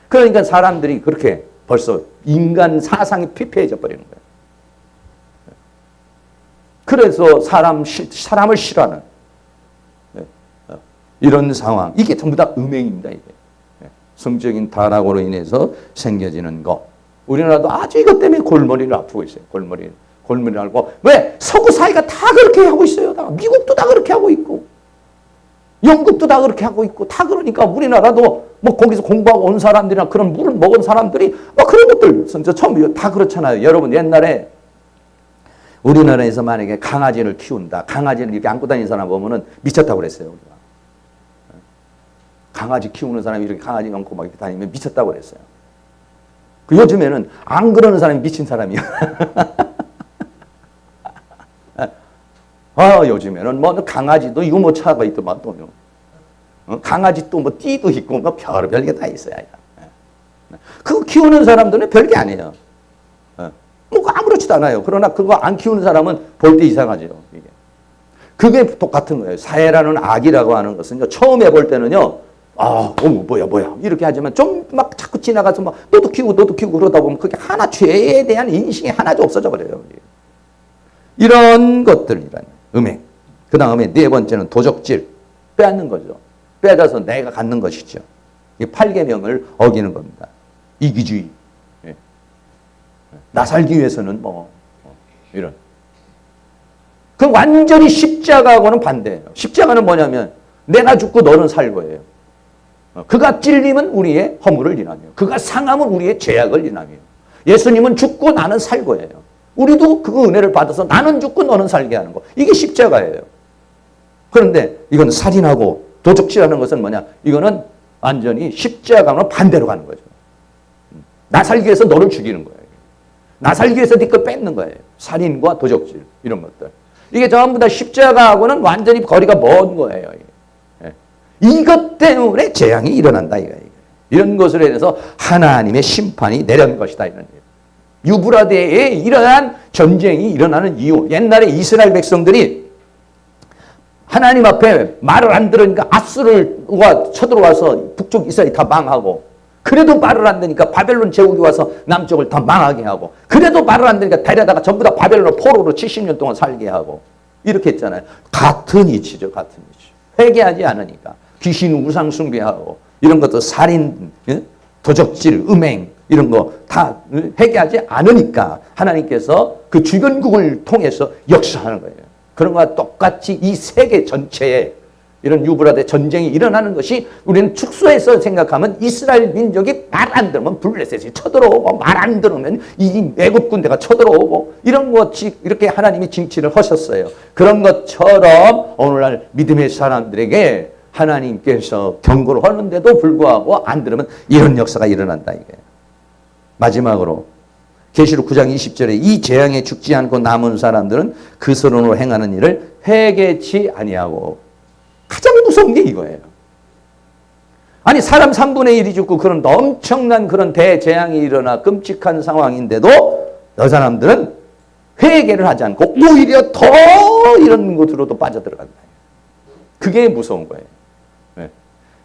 그러니까 사람들이 그렇게 벌써 인간 사상이 피폐해져 버리는 거예요. 그래서 사람을 싫어하는 이런 상황. 이게 전부 다 음행입니다. 이게. 성적인 타락으로 인해서 생겨지는 것. 우리나라도 아주 이것 때문에 골머리를 아프고 있어요. 골머리를 앓고. 왜? 서구 사회가 다 그렇게 하고 있어요. 다. 미국도 다 그렇게 하고 있고. 영국도 다 그렇게 하고 있고. 다 그러니까 우리나라도 뭐 거기서 공부하고 온 사람들이나 그런 물을 먹은 사람들이 뭐 그런 것들 진짜 처음 다 그렇잖아요. 여러분 옛날에 우리나라에서 만약에 강아지를 키운다. 강아지를 이렇게 안고 다니는 사람 보면은 미쳤다고 그랬어요. 우리가. 강아지 키우는 사람이 이렇게 강아지 안고 막 이렇게 다니면 미쳤다고 그랬어요. 그 요즘에는 안 그러는 사람이 미친 사람이야. 요즘에는 뭐 강아지도 유모차가 있더만 또. 강아지 또 뭐 띠도 있고 뭐 별별 게 다 있어요. 그거 키우는 사람들은 별게 아니에요. 뭐 아무렇지도 않아요. 그러나 그거 안 키우는 사람은 볼 때 이상하죠. 이게. 그게 똑같은 거예요. 사회라는 악이라고 하는 것은요. 처음에 볼 때는요. 뭐야. 이렇게 하지만 좀 막 자꾸 지나가서 막 너도 키우고 그러다 보면 그게 하나 죄에 대한 인식이 하나도 없어져 버려요. 이런 것들이란 음행. 그 다음에 네 번째는 도적질. 빼앗는 거죠. 빼앗아서 내가 갖는 것이죠. 이 8계명을 어기는 겁니다. 이기주의. 나 살기 위해서는 이런. 그 완전히 십자가하고는 반대예요. 십자가는 뭐냐면 내가 죽고 너는 살 거예요. 그가 찔림은 우리의 허물을 인하며 그가 상함은 우리의 죄악을 인하며 예수님은 죽고 나는 살 거예요. 우리도 그 은혜를 받아서 나는 죽고 너는 살게 하는 거. 이게 십자가예요. 그런데 이건 살인하고 도적질하는 것은 뭐냐? 이거는 완전히 십자가는 반대로 가는 거죠. 나 살기 위해서 너를 죽이는 거예요. 나 살기 위해서 네 걸 뺏는 거예요. 살인과 도적질 이런 것들. 이게 전부 다 십자가하고는 완전히 거리가 먼 거예요. 이것 때문에 재앙이 일어난다. 이런 것으로 인해서 하나님의 심판이 내려온 것이다. 이런 유브라데에 이러한 전쟁이 일어나는 이유. 옛날에 이스라엘 백성들이 하나님 앞에 말을 안 들으니까 아수르가 쳐들어와서 북쪽 이스라엘이 다 망하고 그래도 말을 안 듣니까 바벨론 제국이 와서 남쪽을 다 망하게 하고 그래도 말을 안 듣니까 데려다가 전부 다 바벨론 포로로 70년 동안 살게 하고 이렇게 했잖아요. 같은 이치죠. 같은 이치. 회개하지 않으니까. 귀신 우상 숭배하고 이런 것도 살인, 도적질, 음행 이런 거 다 회개하지 않으니까 하나님께서 그 주변국을 통해서 역사하는 거예요. 그런 것과 똑같이 이 세계 전체에 이런 유브라데 전쟁이 일어나는 것이 우리는 축소해서 생각하면 이스라엘 민족이 말 안 들으면 블레셋이 쳐들어오고 말 안 들으면 이 애굽 군대가 쳐들어오고 이런 것이 이렇게 하나님이 징치를 하셨어요. 그런 것처럼 오늘날 믿음의 사람들에게 하나님께서 경고를 하는데도 불구하고 안 들으면 이런 역사가 일어난다. 이게 마지막으로 계시록 9장 20절에 이 재앙에 죽지 않고 남은 사람들은 그 서론으로 행하는 일을 회개치 아니하고 가장 무서운 게 이거예요. 아니 사람 3분의 1이 죽고 그런 엄청난 그런 대재앙이 일어나 끔찍한 상황인데도 저 사람들은 회개를 하지 않고 오히려 더 이런 곳으로도 빠져들어간다. 그게 무서운 거예요. 네.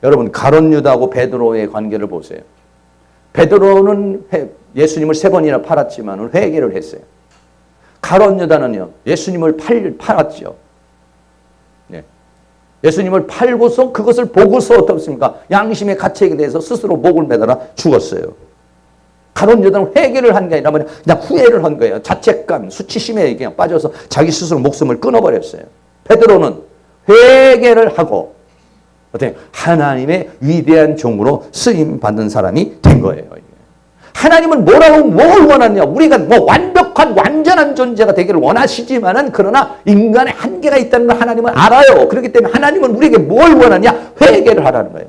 여러분 가룟 유다하고 베드로의 관계를 보세요. 베드로는 예수님을 3번이나 팔았지만 회개를 했어요. 가룟 유다는요. 예수님을 팔았죠. 네. 예수님을 팔고서 그것을 보고서 어떻습니까? 양심의 가책에 대해서 스스로 목을 매달아 죽었어요. 가룟 유다는 회개를 한 게 아니라 그냥 후회를 한 거예요. 자책감, 수치심에 그냥 빠져서 자기 스스로 목숨을 끊어버렸어요. 베드로는 회개를 하고 어떻게 하나님의 위대한 종으로 쓰임 받는 사람이 된 거예요. 하나님은 뭘 원하냐? 우리가 뭐 완벽한 완전한 존재가 되기를 원하시지만은 그러나 인간의 한계가 있다는 걸 하나님은 알아요. 그렇기 때문에 하나님은 우리에게 뭘 원하냐? 회개를 하라는 거예요.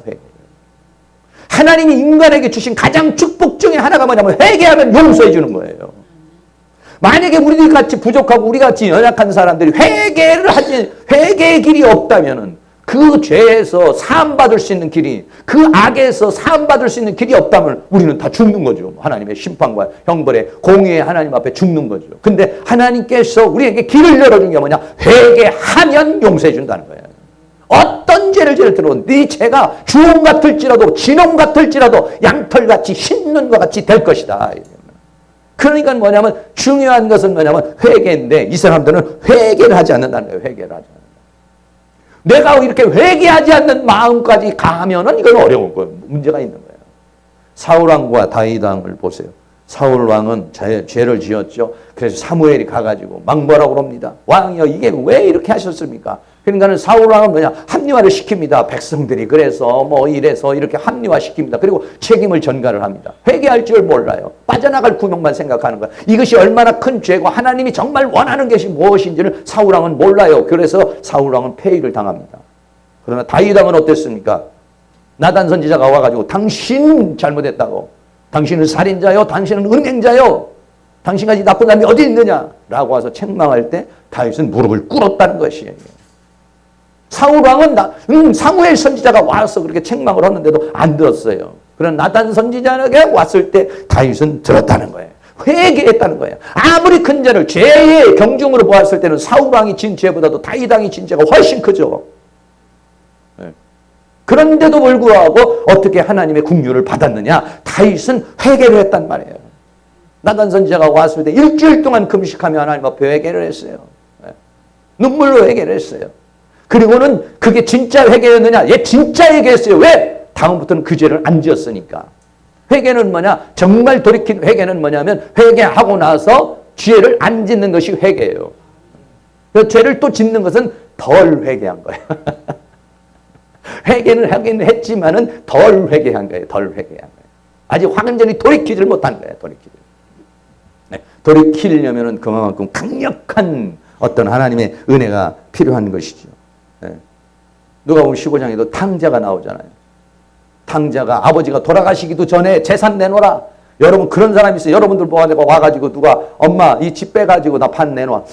하나님이 인간에게 주신 가장 축복 중에 하나가 뭐냐면 회개하면 용서해 주는 거예요. 만약에 우리들 같이 부족하고 우리 같이 연약한 사람들이 회개를 하지, 회개의 길이 없다면은 그 죄에서 사함받을 수 있는 길이, 그 악에서 사함받을 수 있는 길이 없다면 우리는 다 죽는 거죠. 하나님의 심판과 형벌의 공의의 하나님 앞에 죽는 거죠. 근데 하나님께서 우리에게 길을 열어준 게 뭐냐? 회개하면 용서해 준다는 거예요. 어떤 죄를 들어도 네 죄가 주홍 같을지라도 진홍 같을지라도 양털같이 흰 눈과 같이 될 것이다. 그러니까 뭐냐면 중요한 것은 뭐냐면 회개인데 이 사람들은 회개를 하지 않는다는 거예요. 회개를 하지 않는다. 내가 이렇게 회개하지 않는 마음까지 가면은 이건 어려운 거예요. 문제가 있는 거예요. 사울왕과 다윗왕을 보세요. 사울왕은 죄를 지었죠. 그래서 사무엘이 가가지고 막 뭐라고 그럽니다. 왕이여 이게 왜 이렇게 하셨습니까? 그러니까는 사울왕은 뭐냐 합리화를 시킵니다. 백성들이 그래서 뭐 이래서 이렇게 합리화시킵니다. 그리고 책임을 전가를 합니다. 회개할 줄 몰라요. 빠져나갈 구멍만 생각하는 거야. 이것이 얼마나 큰 죄고 하나님이 정말 원하는 것이 무엇인지를 사울왕은 몰라요. 그래서 사울왕은 폐위를 당합니다. 그러나 다윗왕은 어땠습니까? 나단 선지자가 와가지고 당신 잘못했다고. 당신은 살인자요. 당신은 은행자요. 당신같이 나쁜 사람이 어디 있느냐 라고 와서 책망할 때 다윗은 무릎을 꿇었다는 것이에요. 사울왕은 사무엘 선지자가 와서 그렇게 책망을 하는데도 안 들었어요. 그러나 나단 선지자에게 왔을 때 다윗은 들었다는 거예요. 회개했다는 거예요. 아무리 큰 죄를 죄의 경중으로 보았을 때는 사울왕이 진 죄보다도 다윗왕이 진 죄가 훨씬 크죠. 그런데도 불구하고 어떻게 하나님의 긍휼을 받았느냐? 다윗은 회개를 했단 말이에요. 나단 선지자가 왔을 때 일주일 동안 금식하며 하나님 앞에 회개를 했어요. 눈물로 회개를 했어요. 그리고는 그게 진짜 회개였느냐? 얘 진짜 회개했어요. 왜? 다음부터는 그 죄를 안 지었으니까. 회개는 뭐냐? 정말 돌이킨 회개는 뭐냐면 회개하고 나서 죄를 안 짓는 것이 회개예요. 죄를 또 짓는 것은 덜 회개한 거예요. 회개는 하긴 했지만은 덜 회개한 거예요. 덜 회개한 거예요. 아직 완전히 돌이키질 못한 거예요. 돌이키려면은 그만큼 강력한 어떤 하나님의 은혜가 필요한 것이죠. 누가 보면 15장에도 탕자가 나오잖아요. 탕자가 아버지가 돌아가시기도 전에 재산 내놓으라. 여러분 그런 사람이 있어요. 여러분들 와가지고 누가 엄마 이 집 빼가지고 나 판 내놔.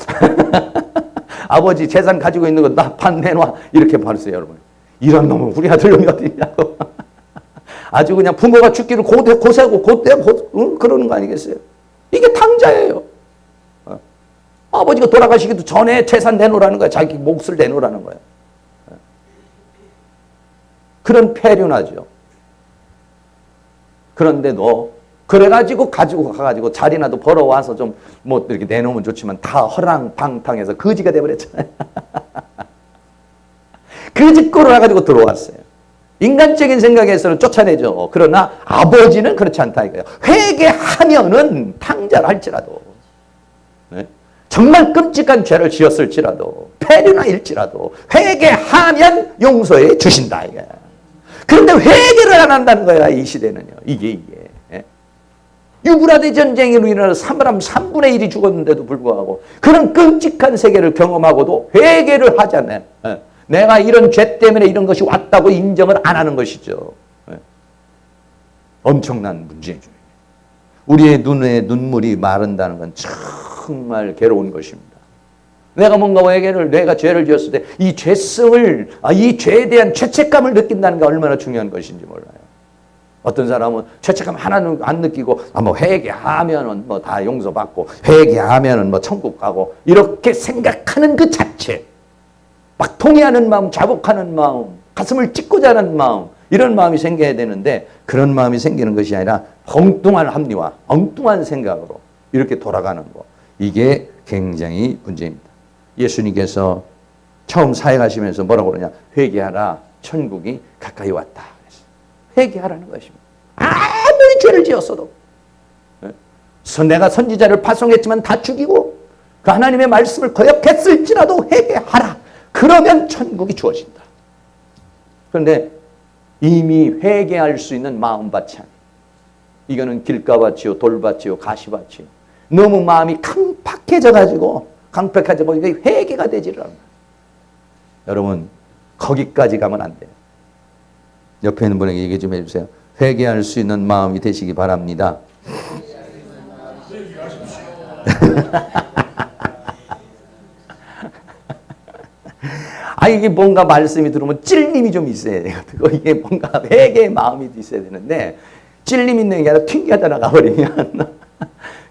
아버지 재산 가지고 있는 거 나 판 내놔. 이렇게 말했어요. 여러분. 이런 놈은 우리 아들놈이 어디 있냐고. 아주 그냥 부모가 죽기를 고세고 그러는 거 아니겠어요? 이게 탕자예요. 아버지가 돌아가시기도 전에 재산 내놓으라는 거야. 자기 몫을 내놓으라는 거야. 그런 폐륜하죠. 그런데 너 그래가지고 가지고 가가지고 자리나도 벌어와서 좀 뭐 이렇게 내놓으면 좋지만 다 허랑방탕해서 거지가 돼버렸잖아요. 거지꼴을 해가지고 들어왔어요. 인간적인 생각에서는 쫓아내죠. 그러나 아버지는 그렇지 않다 이거예요. 회개하면은 탕자를 할지라도 네? 정말 끔찍한 죄를 지었을지라도 폐륜하일지라도 회개하면 용서해 주신다 이거예요. 그런데 회개를 안 한다는 거야 이 시대는요. 이게 유브라데 전쟁으로 인해서 사람 3분의 1이 죽었는데도 불구하고 그런 끔찍한 세계를 경험하고도 회개를 하지 않아요. 내가 이런 죄 때문에 이런 것이 왔다고 인정을 안 하는 것이죠. 엄청난 문제죠. 우리의 눈에 눈물이 마른다는 건 정말 괴로운 것입니다. 내가 뭔가 회개를, 내가 죄를 지었을 때 이 죄성을, 이 죄에 대한 죄책감을 느낀다는 게 얼마나 중요한 것인지 몰라요. 어떤 사람은 죄책감 하나는 안 느끼고, 뭐 회개하면은 뭐 다 용서받고, 회개하면은 뭐 천국 가고, 이렇게 생각하는 그 자체. 막 통회하는 마음, 자복하는 마음, 가슴을 찢고자 하는 마음, 이런 마음이 생겨야 되는데, 그런 마음이 생기는 것이 아니라 엉뚱한 합리화, 엉뚱한 생각으로 이렇게 돌아가는 거. 이게 굉장히 문제입니다. 예수님께서 처음 사역하시면서 뭐라고 그러냐? 회개하라, 천국이 가까이 왔다. 회개하라는 것입니다. 아무리 죄를 지었어도. 내가 선지자를 파송했지만 다 죽이고 그 하나님의 말씀을 거역했을지라도 회개하라. 그러면 천국이 주어진다. 그런데 이미 회개할 수 있는 마음밭이 아니에요. 이거는 길가밭이요, 돌밭이요, 가시밭이요. 너무 마음이 강팍해져가지고 이게 회개가 되지를 않아요. 여러분 거기까지 가면 안 돼요. 옆에 있는 분에게 얘기 좀 해주세요. 회개할 수 있는 마음이 되시기 바랍니다. 이게 뭔가 말씀이 들어오면 찔림이 좀 있어야 되거든요. 이게 뭔가 회개의 마음이 있어야 되는데 찔림 있는 게 아니라 튕겨 나가 버리면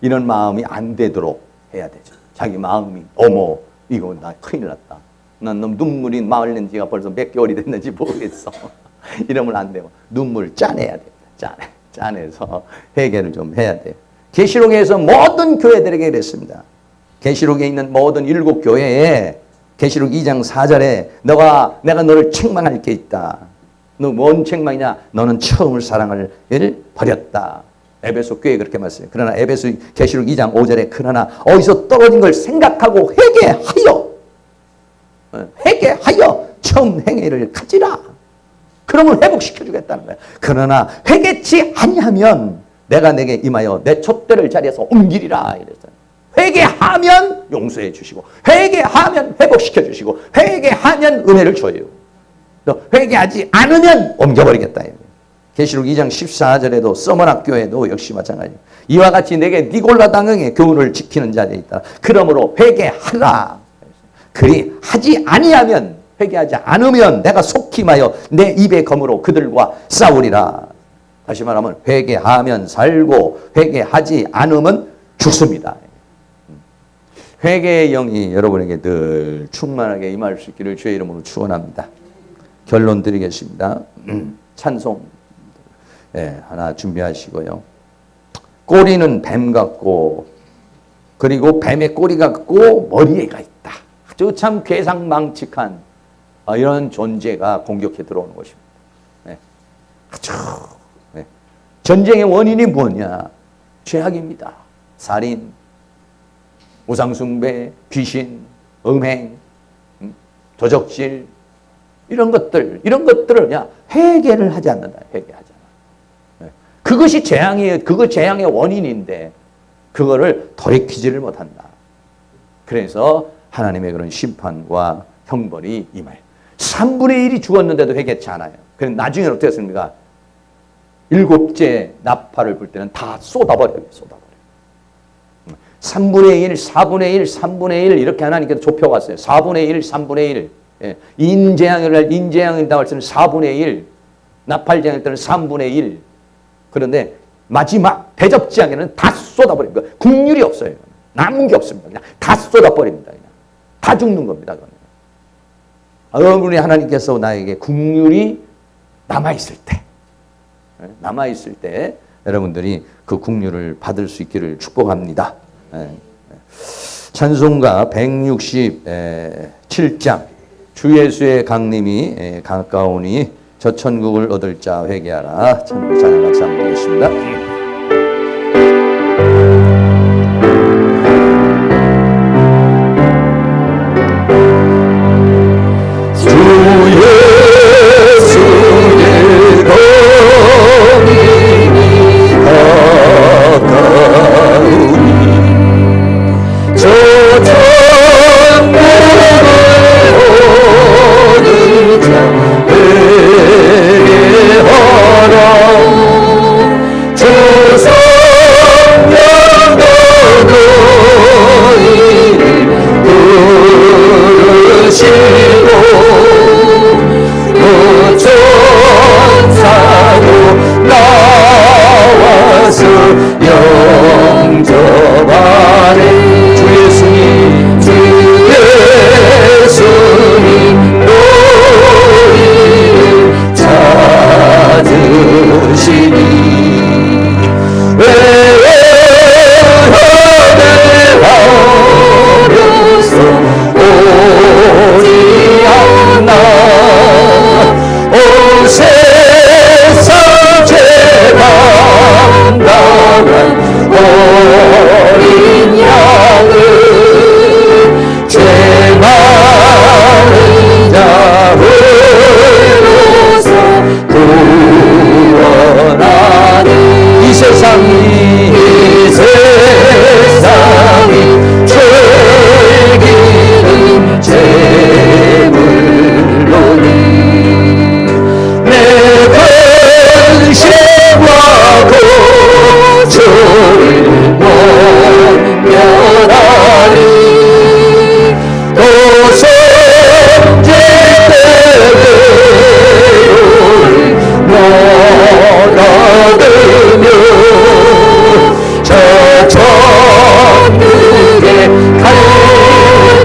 이런 마음이 안 되도록 해야 되죠. 자기 마음이 어머 이거 나 큰일 났다. 난 너무 눈물이 마르는 지가 벌써 몇 개월이 됐는지 모르겠어. 이러면 안 되고 눈물 짜내야 됩니다. 짜내서 회개를 좀 해야 돼요. 계시록에서 모든 교회들에게 그랬습니다. 계시록에 있는 모든 7 교회에 계시록 2장 4절에 내가 너를 책망할 게 있다. 너 뭔 책망이냐? 너는 처음을 사랑을 버렸다. 에베소 교회에 그렇게 말씀해요. 그러나 에베소 계시록 2장 5절에 그러나 어디서 떨어진 걸 생각하고 회개하여 처음 행위를 가지라. 그러면 회복시켜주겠다는 거야. 그러나 회개치 아니하면 내가 내게 임하여 내 촛대를 자리에서 옮기리라. 이랬어요. 회개하면 용서해 주시고 회개하면 회복시켜 주시고 회개하면 은혜를 줘요. 또 회개하지 않으면 옮겨버리겠다. 계시록 2장 14절에도 서머나 교회도 역시 마찬가지예요. 이와 같이 내게 니골라 당응의 교훈을 지키는 자들이 있다. 그러므로 회개하라. 그리 하지 아니하면 회개하지 않으면 내가 속히하여 내 입의 검으로 그들과 싸우리라. 다시 말하면 회개하면 살고 회개하지 않으면 죽습니다. 회개의 영이 여러분에게 늘 충만하게 임할 수 있기를 주의 이름으로 축원합니다. 결론 드리겠습니다. 찬송 하나 준비하시고요. 꼬리는 뱀 같고 그리고 뱀의 꼬리 같고 머리에가 있다. 아주 참 괴상망측한 이런 존재가 공격해 들어오는 것입니다. 아주 전쟁의 원인이 뭐냐? 죄악입니다. 살인, 우상숭배, 귀신, 음행, 도적질 이런 것들을 그냥 회개를 하지 않는다. 회개하잖아. 그것이 재앙이에요. 그거 재앙의 원인인데 그거를 돌이키지를 못한다. 그래서 하나님의 그런 심판과 형벌이 임해요. 3분의 1이 죽었는데도 회개치 않아요. 그럼 나중에 어떻게 했습니까? 7째 나팔을 불 때는 다 쏟아버려요. 3분의 1, 4분의 1, 3분의 1 이렇게 하나님께서 좁혀갔어요. 4분의 1, 3분의 1. 인재앙이라고 할 때는 4분의 1. 나팔재앙일 때는 3분의 1. 그런데 마지막 대접재앙에는 다 쏟아버립니다. 국률이 없어요. 남은 게 없습니다. 그냥 다 쏟아버립니다. 그냥. 다 죽는 겁니다. 우리 하나님께서 나에게 국률이 남아있을 때 여러분들이 그 국률을 받을 수 있기를 축복합니다. 찬송가 167장 주 예수의 강림이 가까우니 저 천국을 얻을 자 회개하라. 찬양 같이 한번 드리겠습니다. 세상이 주를 못 면하리. 또 성제대를 못 얻으며 저 천국의 갈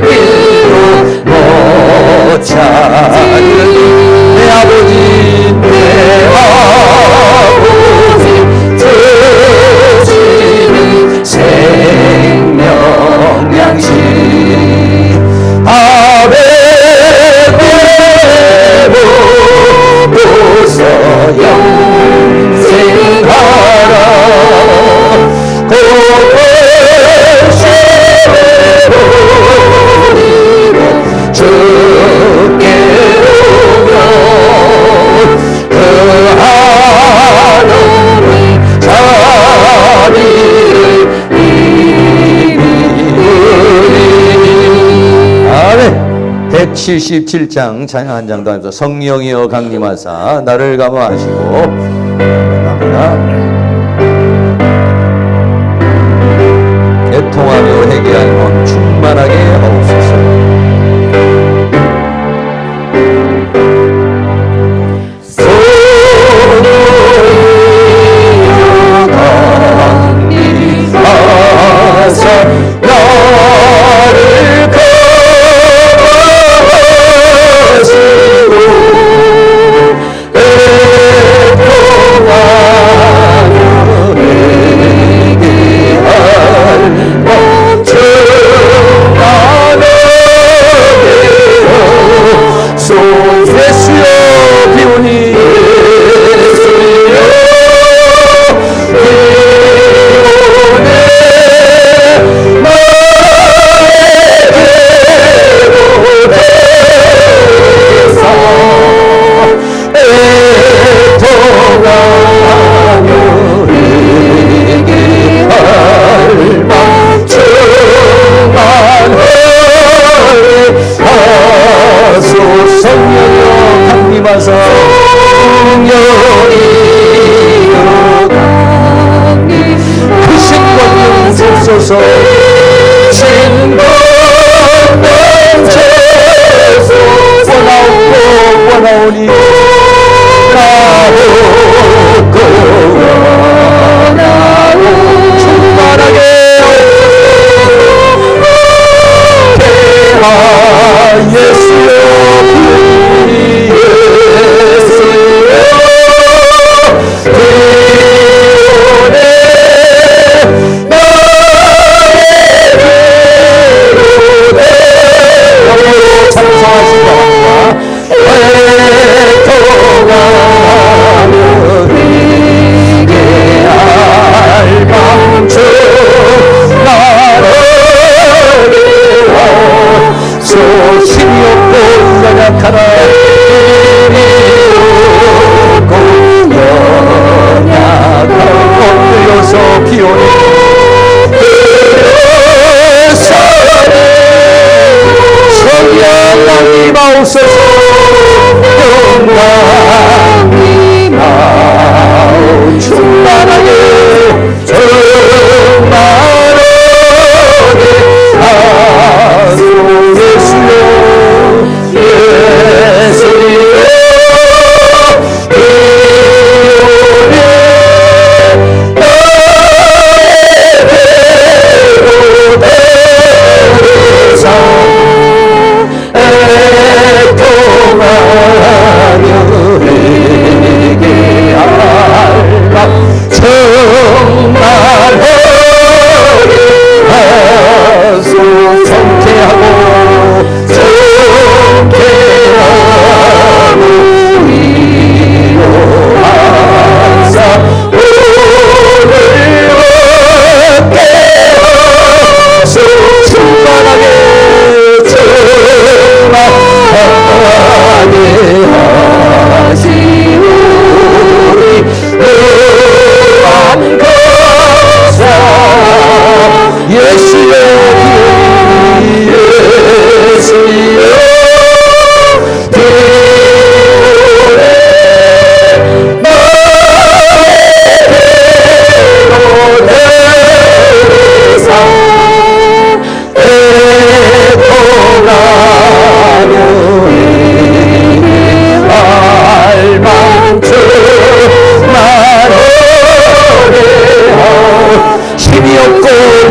길로 못 찾으리. 내 아버지 드시는 생명 양식 아베 배고서 영생하라. 고백시로 주께 오며 그 하나님 자리를 이루리. 아멘. 177장 찬양 한 장도 하면서 성령이여 강림하사 나를 감화하시고 감사합니다. 애통하며 회개할 마음 충만하게 하옵소서.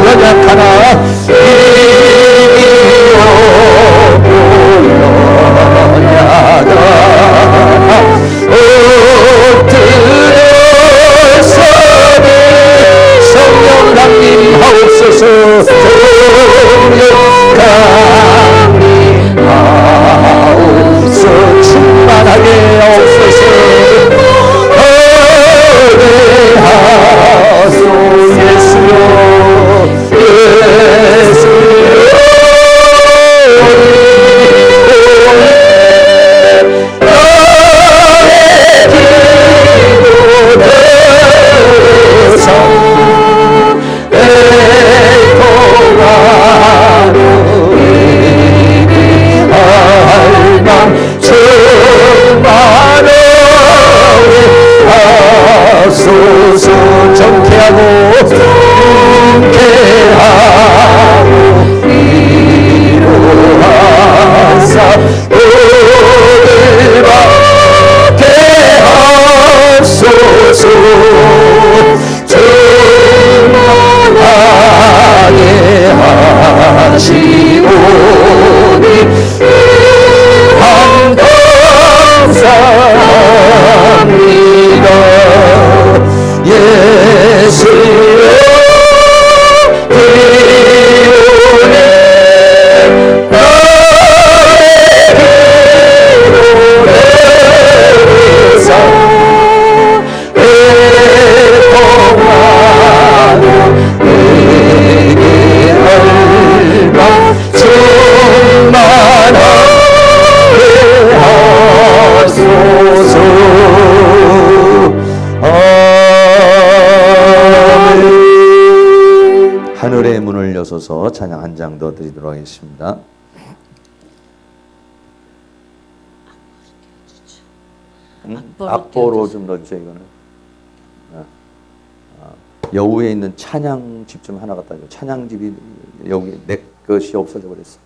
연약하나 이리오려냐가 엎드려서니 성령 강림하옵소서 성령 강림하옵소서 충만하게 하옵소서 하소 예수여 소서 정케하고 위로하사 오늘 받게 하소서 충만하게 하시오니 감사합니다 예수여 그리오네 나의 기도에서 애통하며 내게 얼마 충만하게 하소서 하늘의 문을 여서서 찬양 한 장 더 드리도록 하겠습니다. 악보로 좀 넣어주세요. 이거는 여우에 있는 찬양집 좀 하나 갖다 줘. 찬양집이 여기 내 것이 없어져 버렸어.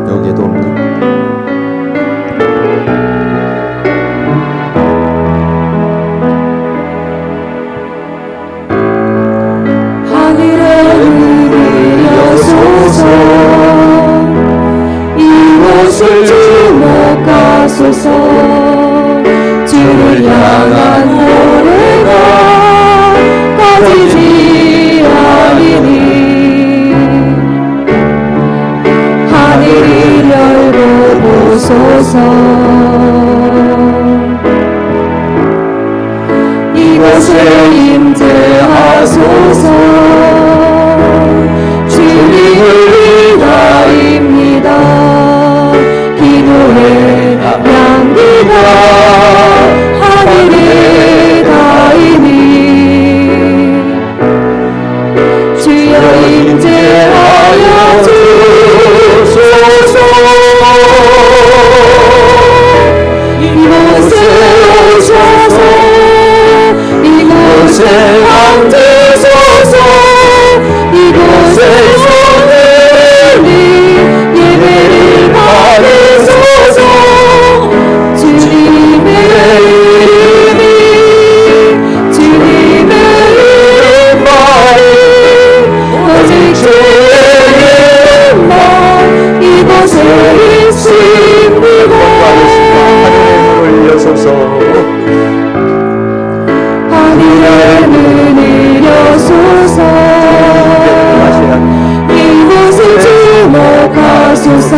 여기에도 없네. 하늘의 문을 여소서 이곳을 주목하소서 주를 향한 노래가 꺼지지 아니니 하늘을 열고 보소서 이곳에 임재하소서 주님을 위하입니다 기도의 향기가 하늘에 닿으니 주여 임재하여 주소서 이곳에 오셔서 이곳에 앉으소서 이곳에서 늘 예배를 받으소서 주님의 이름이 주님의 이름만이 오직 주의 이름만 이곳에 있습니다 하늘의 문을 여서서 하늘의 문을 여소서 이곳을 주목하소서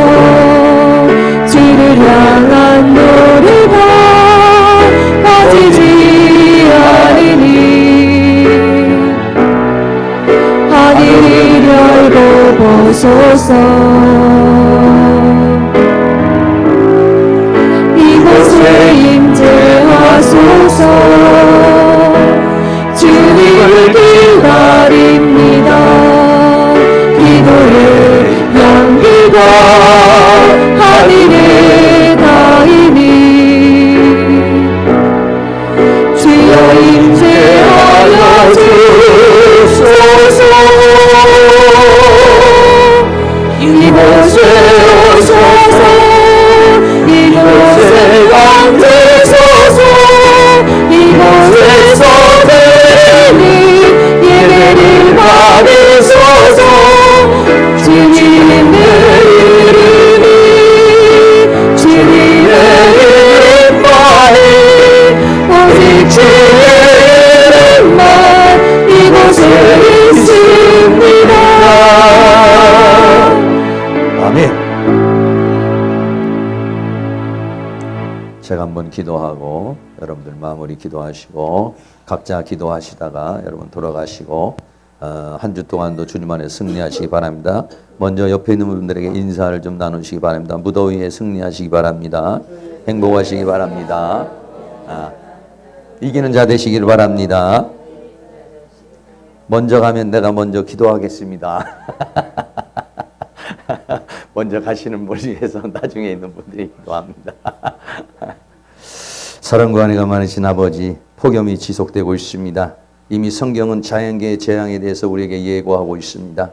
주를 향한 노래가 꺼지지 아니니 하늘을 열고 보소서 이곳에 임재하소서 주님을 기다립니다 기도의 향기가 하늘에 닿으니 주여 임재하여 주소서. 이곳에 오소서. 이곳에 앉으소서. 이곳에서 뵈니 예배를 받으소서. 주님의 이름이 주님의 이름만이 오직 주의 이름만 이곳에 있습니다. 아멘. 제가 한번 기도하고 여러분들 마무리 기도하시고 각자 기도하시다가 여러분 돌아가시고 한 주 동안도 주님 안에 승리하시기 바랍니다. 먼저 옆에 있는 분들에게 인사를 좀 나누시기 바랍니다. 무더위에 승리하시기 바랍니다. 행복하시기 바랍니다. 이기는 자 되시기를 바랍니다. 먼저 가면 내가 먼저 기도하겠습니다. 먼저 가시는 분을 위해서 나중에 있는 분들이 기도합니다. 사랑과 은혜가 많으신 아버지, 폭염이 지속되고 있습니다. 이미 성경은 자연계의 재앙에 대해서 우리에게 예고하고 있습니다.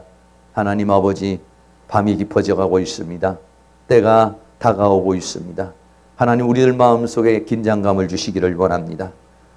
하나님 아버지, 밤이 깊어져 가고 있습니다. 때가 다가오고 있습니다. 하나님, 우리들 마음속에 긴장감을 주시기를 원합니다.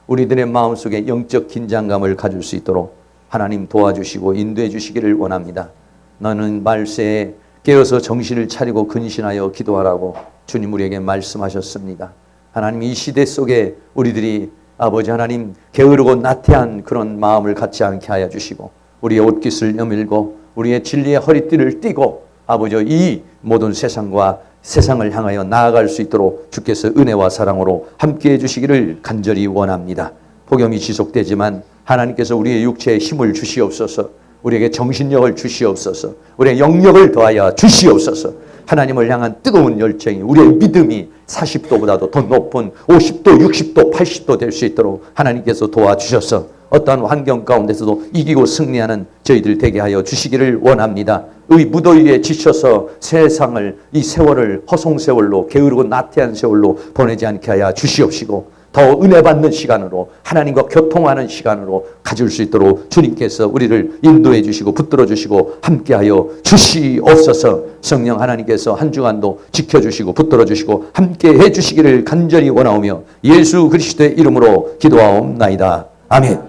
우리들의 마음속에 영적 긴장감을 가질 수 있도록 하나님 도와주시고 인도해 주시기를 원합니다. 너는 말세에 깨어서 정신을 차리고 근신하여 기도하라고 주님 우리에게 말씀하셨습니다. 하나님, 이 시대 속에 우리들이 아버지 하나님 게으르고 나태한 그런 마음을 갖지 않게 하여 주시고 우리의 옷깃을 여밀고 우리의 진리의 허리띠를 띠고 아버지 이 모든 세상과 세상을 향하여 나아갈 수 있도록 주께서 은혜와 사랑으로 함께해 주시기를 간절히 원합니다. 폭염이 지속되지만 하나님께서 우리의 육체에 힘을 주시옵소서. 우리에게 정신력을 주시옵소서. 우리의 영력을 더하여 주시옵소서. 하나님을 향한 뜨거운 열정이, 우리의 믿음이 40도보다도 더 높은 50도, 60도, 80도 될 수 있도록 하나님께서 도와주셔서 어떠한 환경 가운데서도 이기고 승리하는 저희들 되게 하여 주시기를 원합니다. 의 무더위에 지쳐서 세상을, 이 세월을 허송세월로, 게으르고 나태한 세월로 보내지 않게 하여 주시옵시고 더 은혜 받는 시간으로, 하나님과 교통하는 시간으로 가질 수 있도록 주님께서 우리를 인도해 주시고 붙들어 주시고 함께하여 주시옵소서. 성령 하나님께서 한 주간도 지켜주시고 붙들어 주시고 함께해 주시기를 간절히 원하오며 예수 그리스도의 이름으로 기도하옵나이다. 아멘.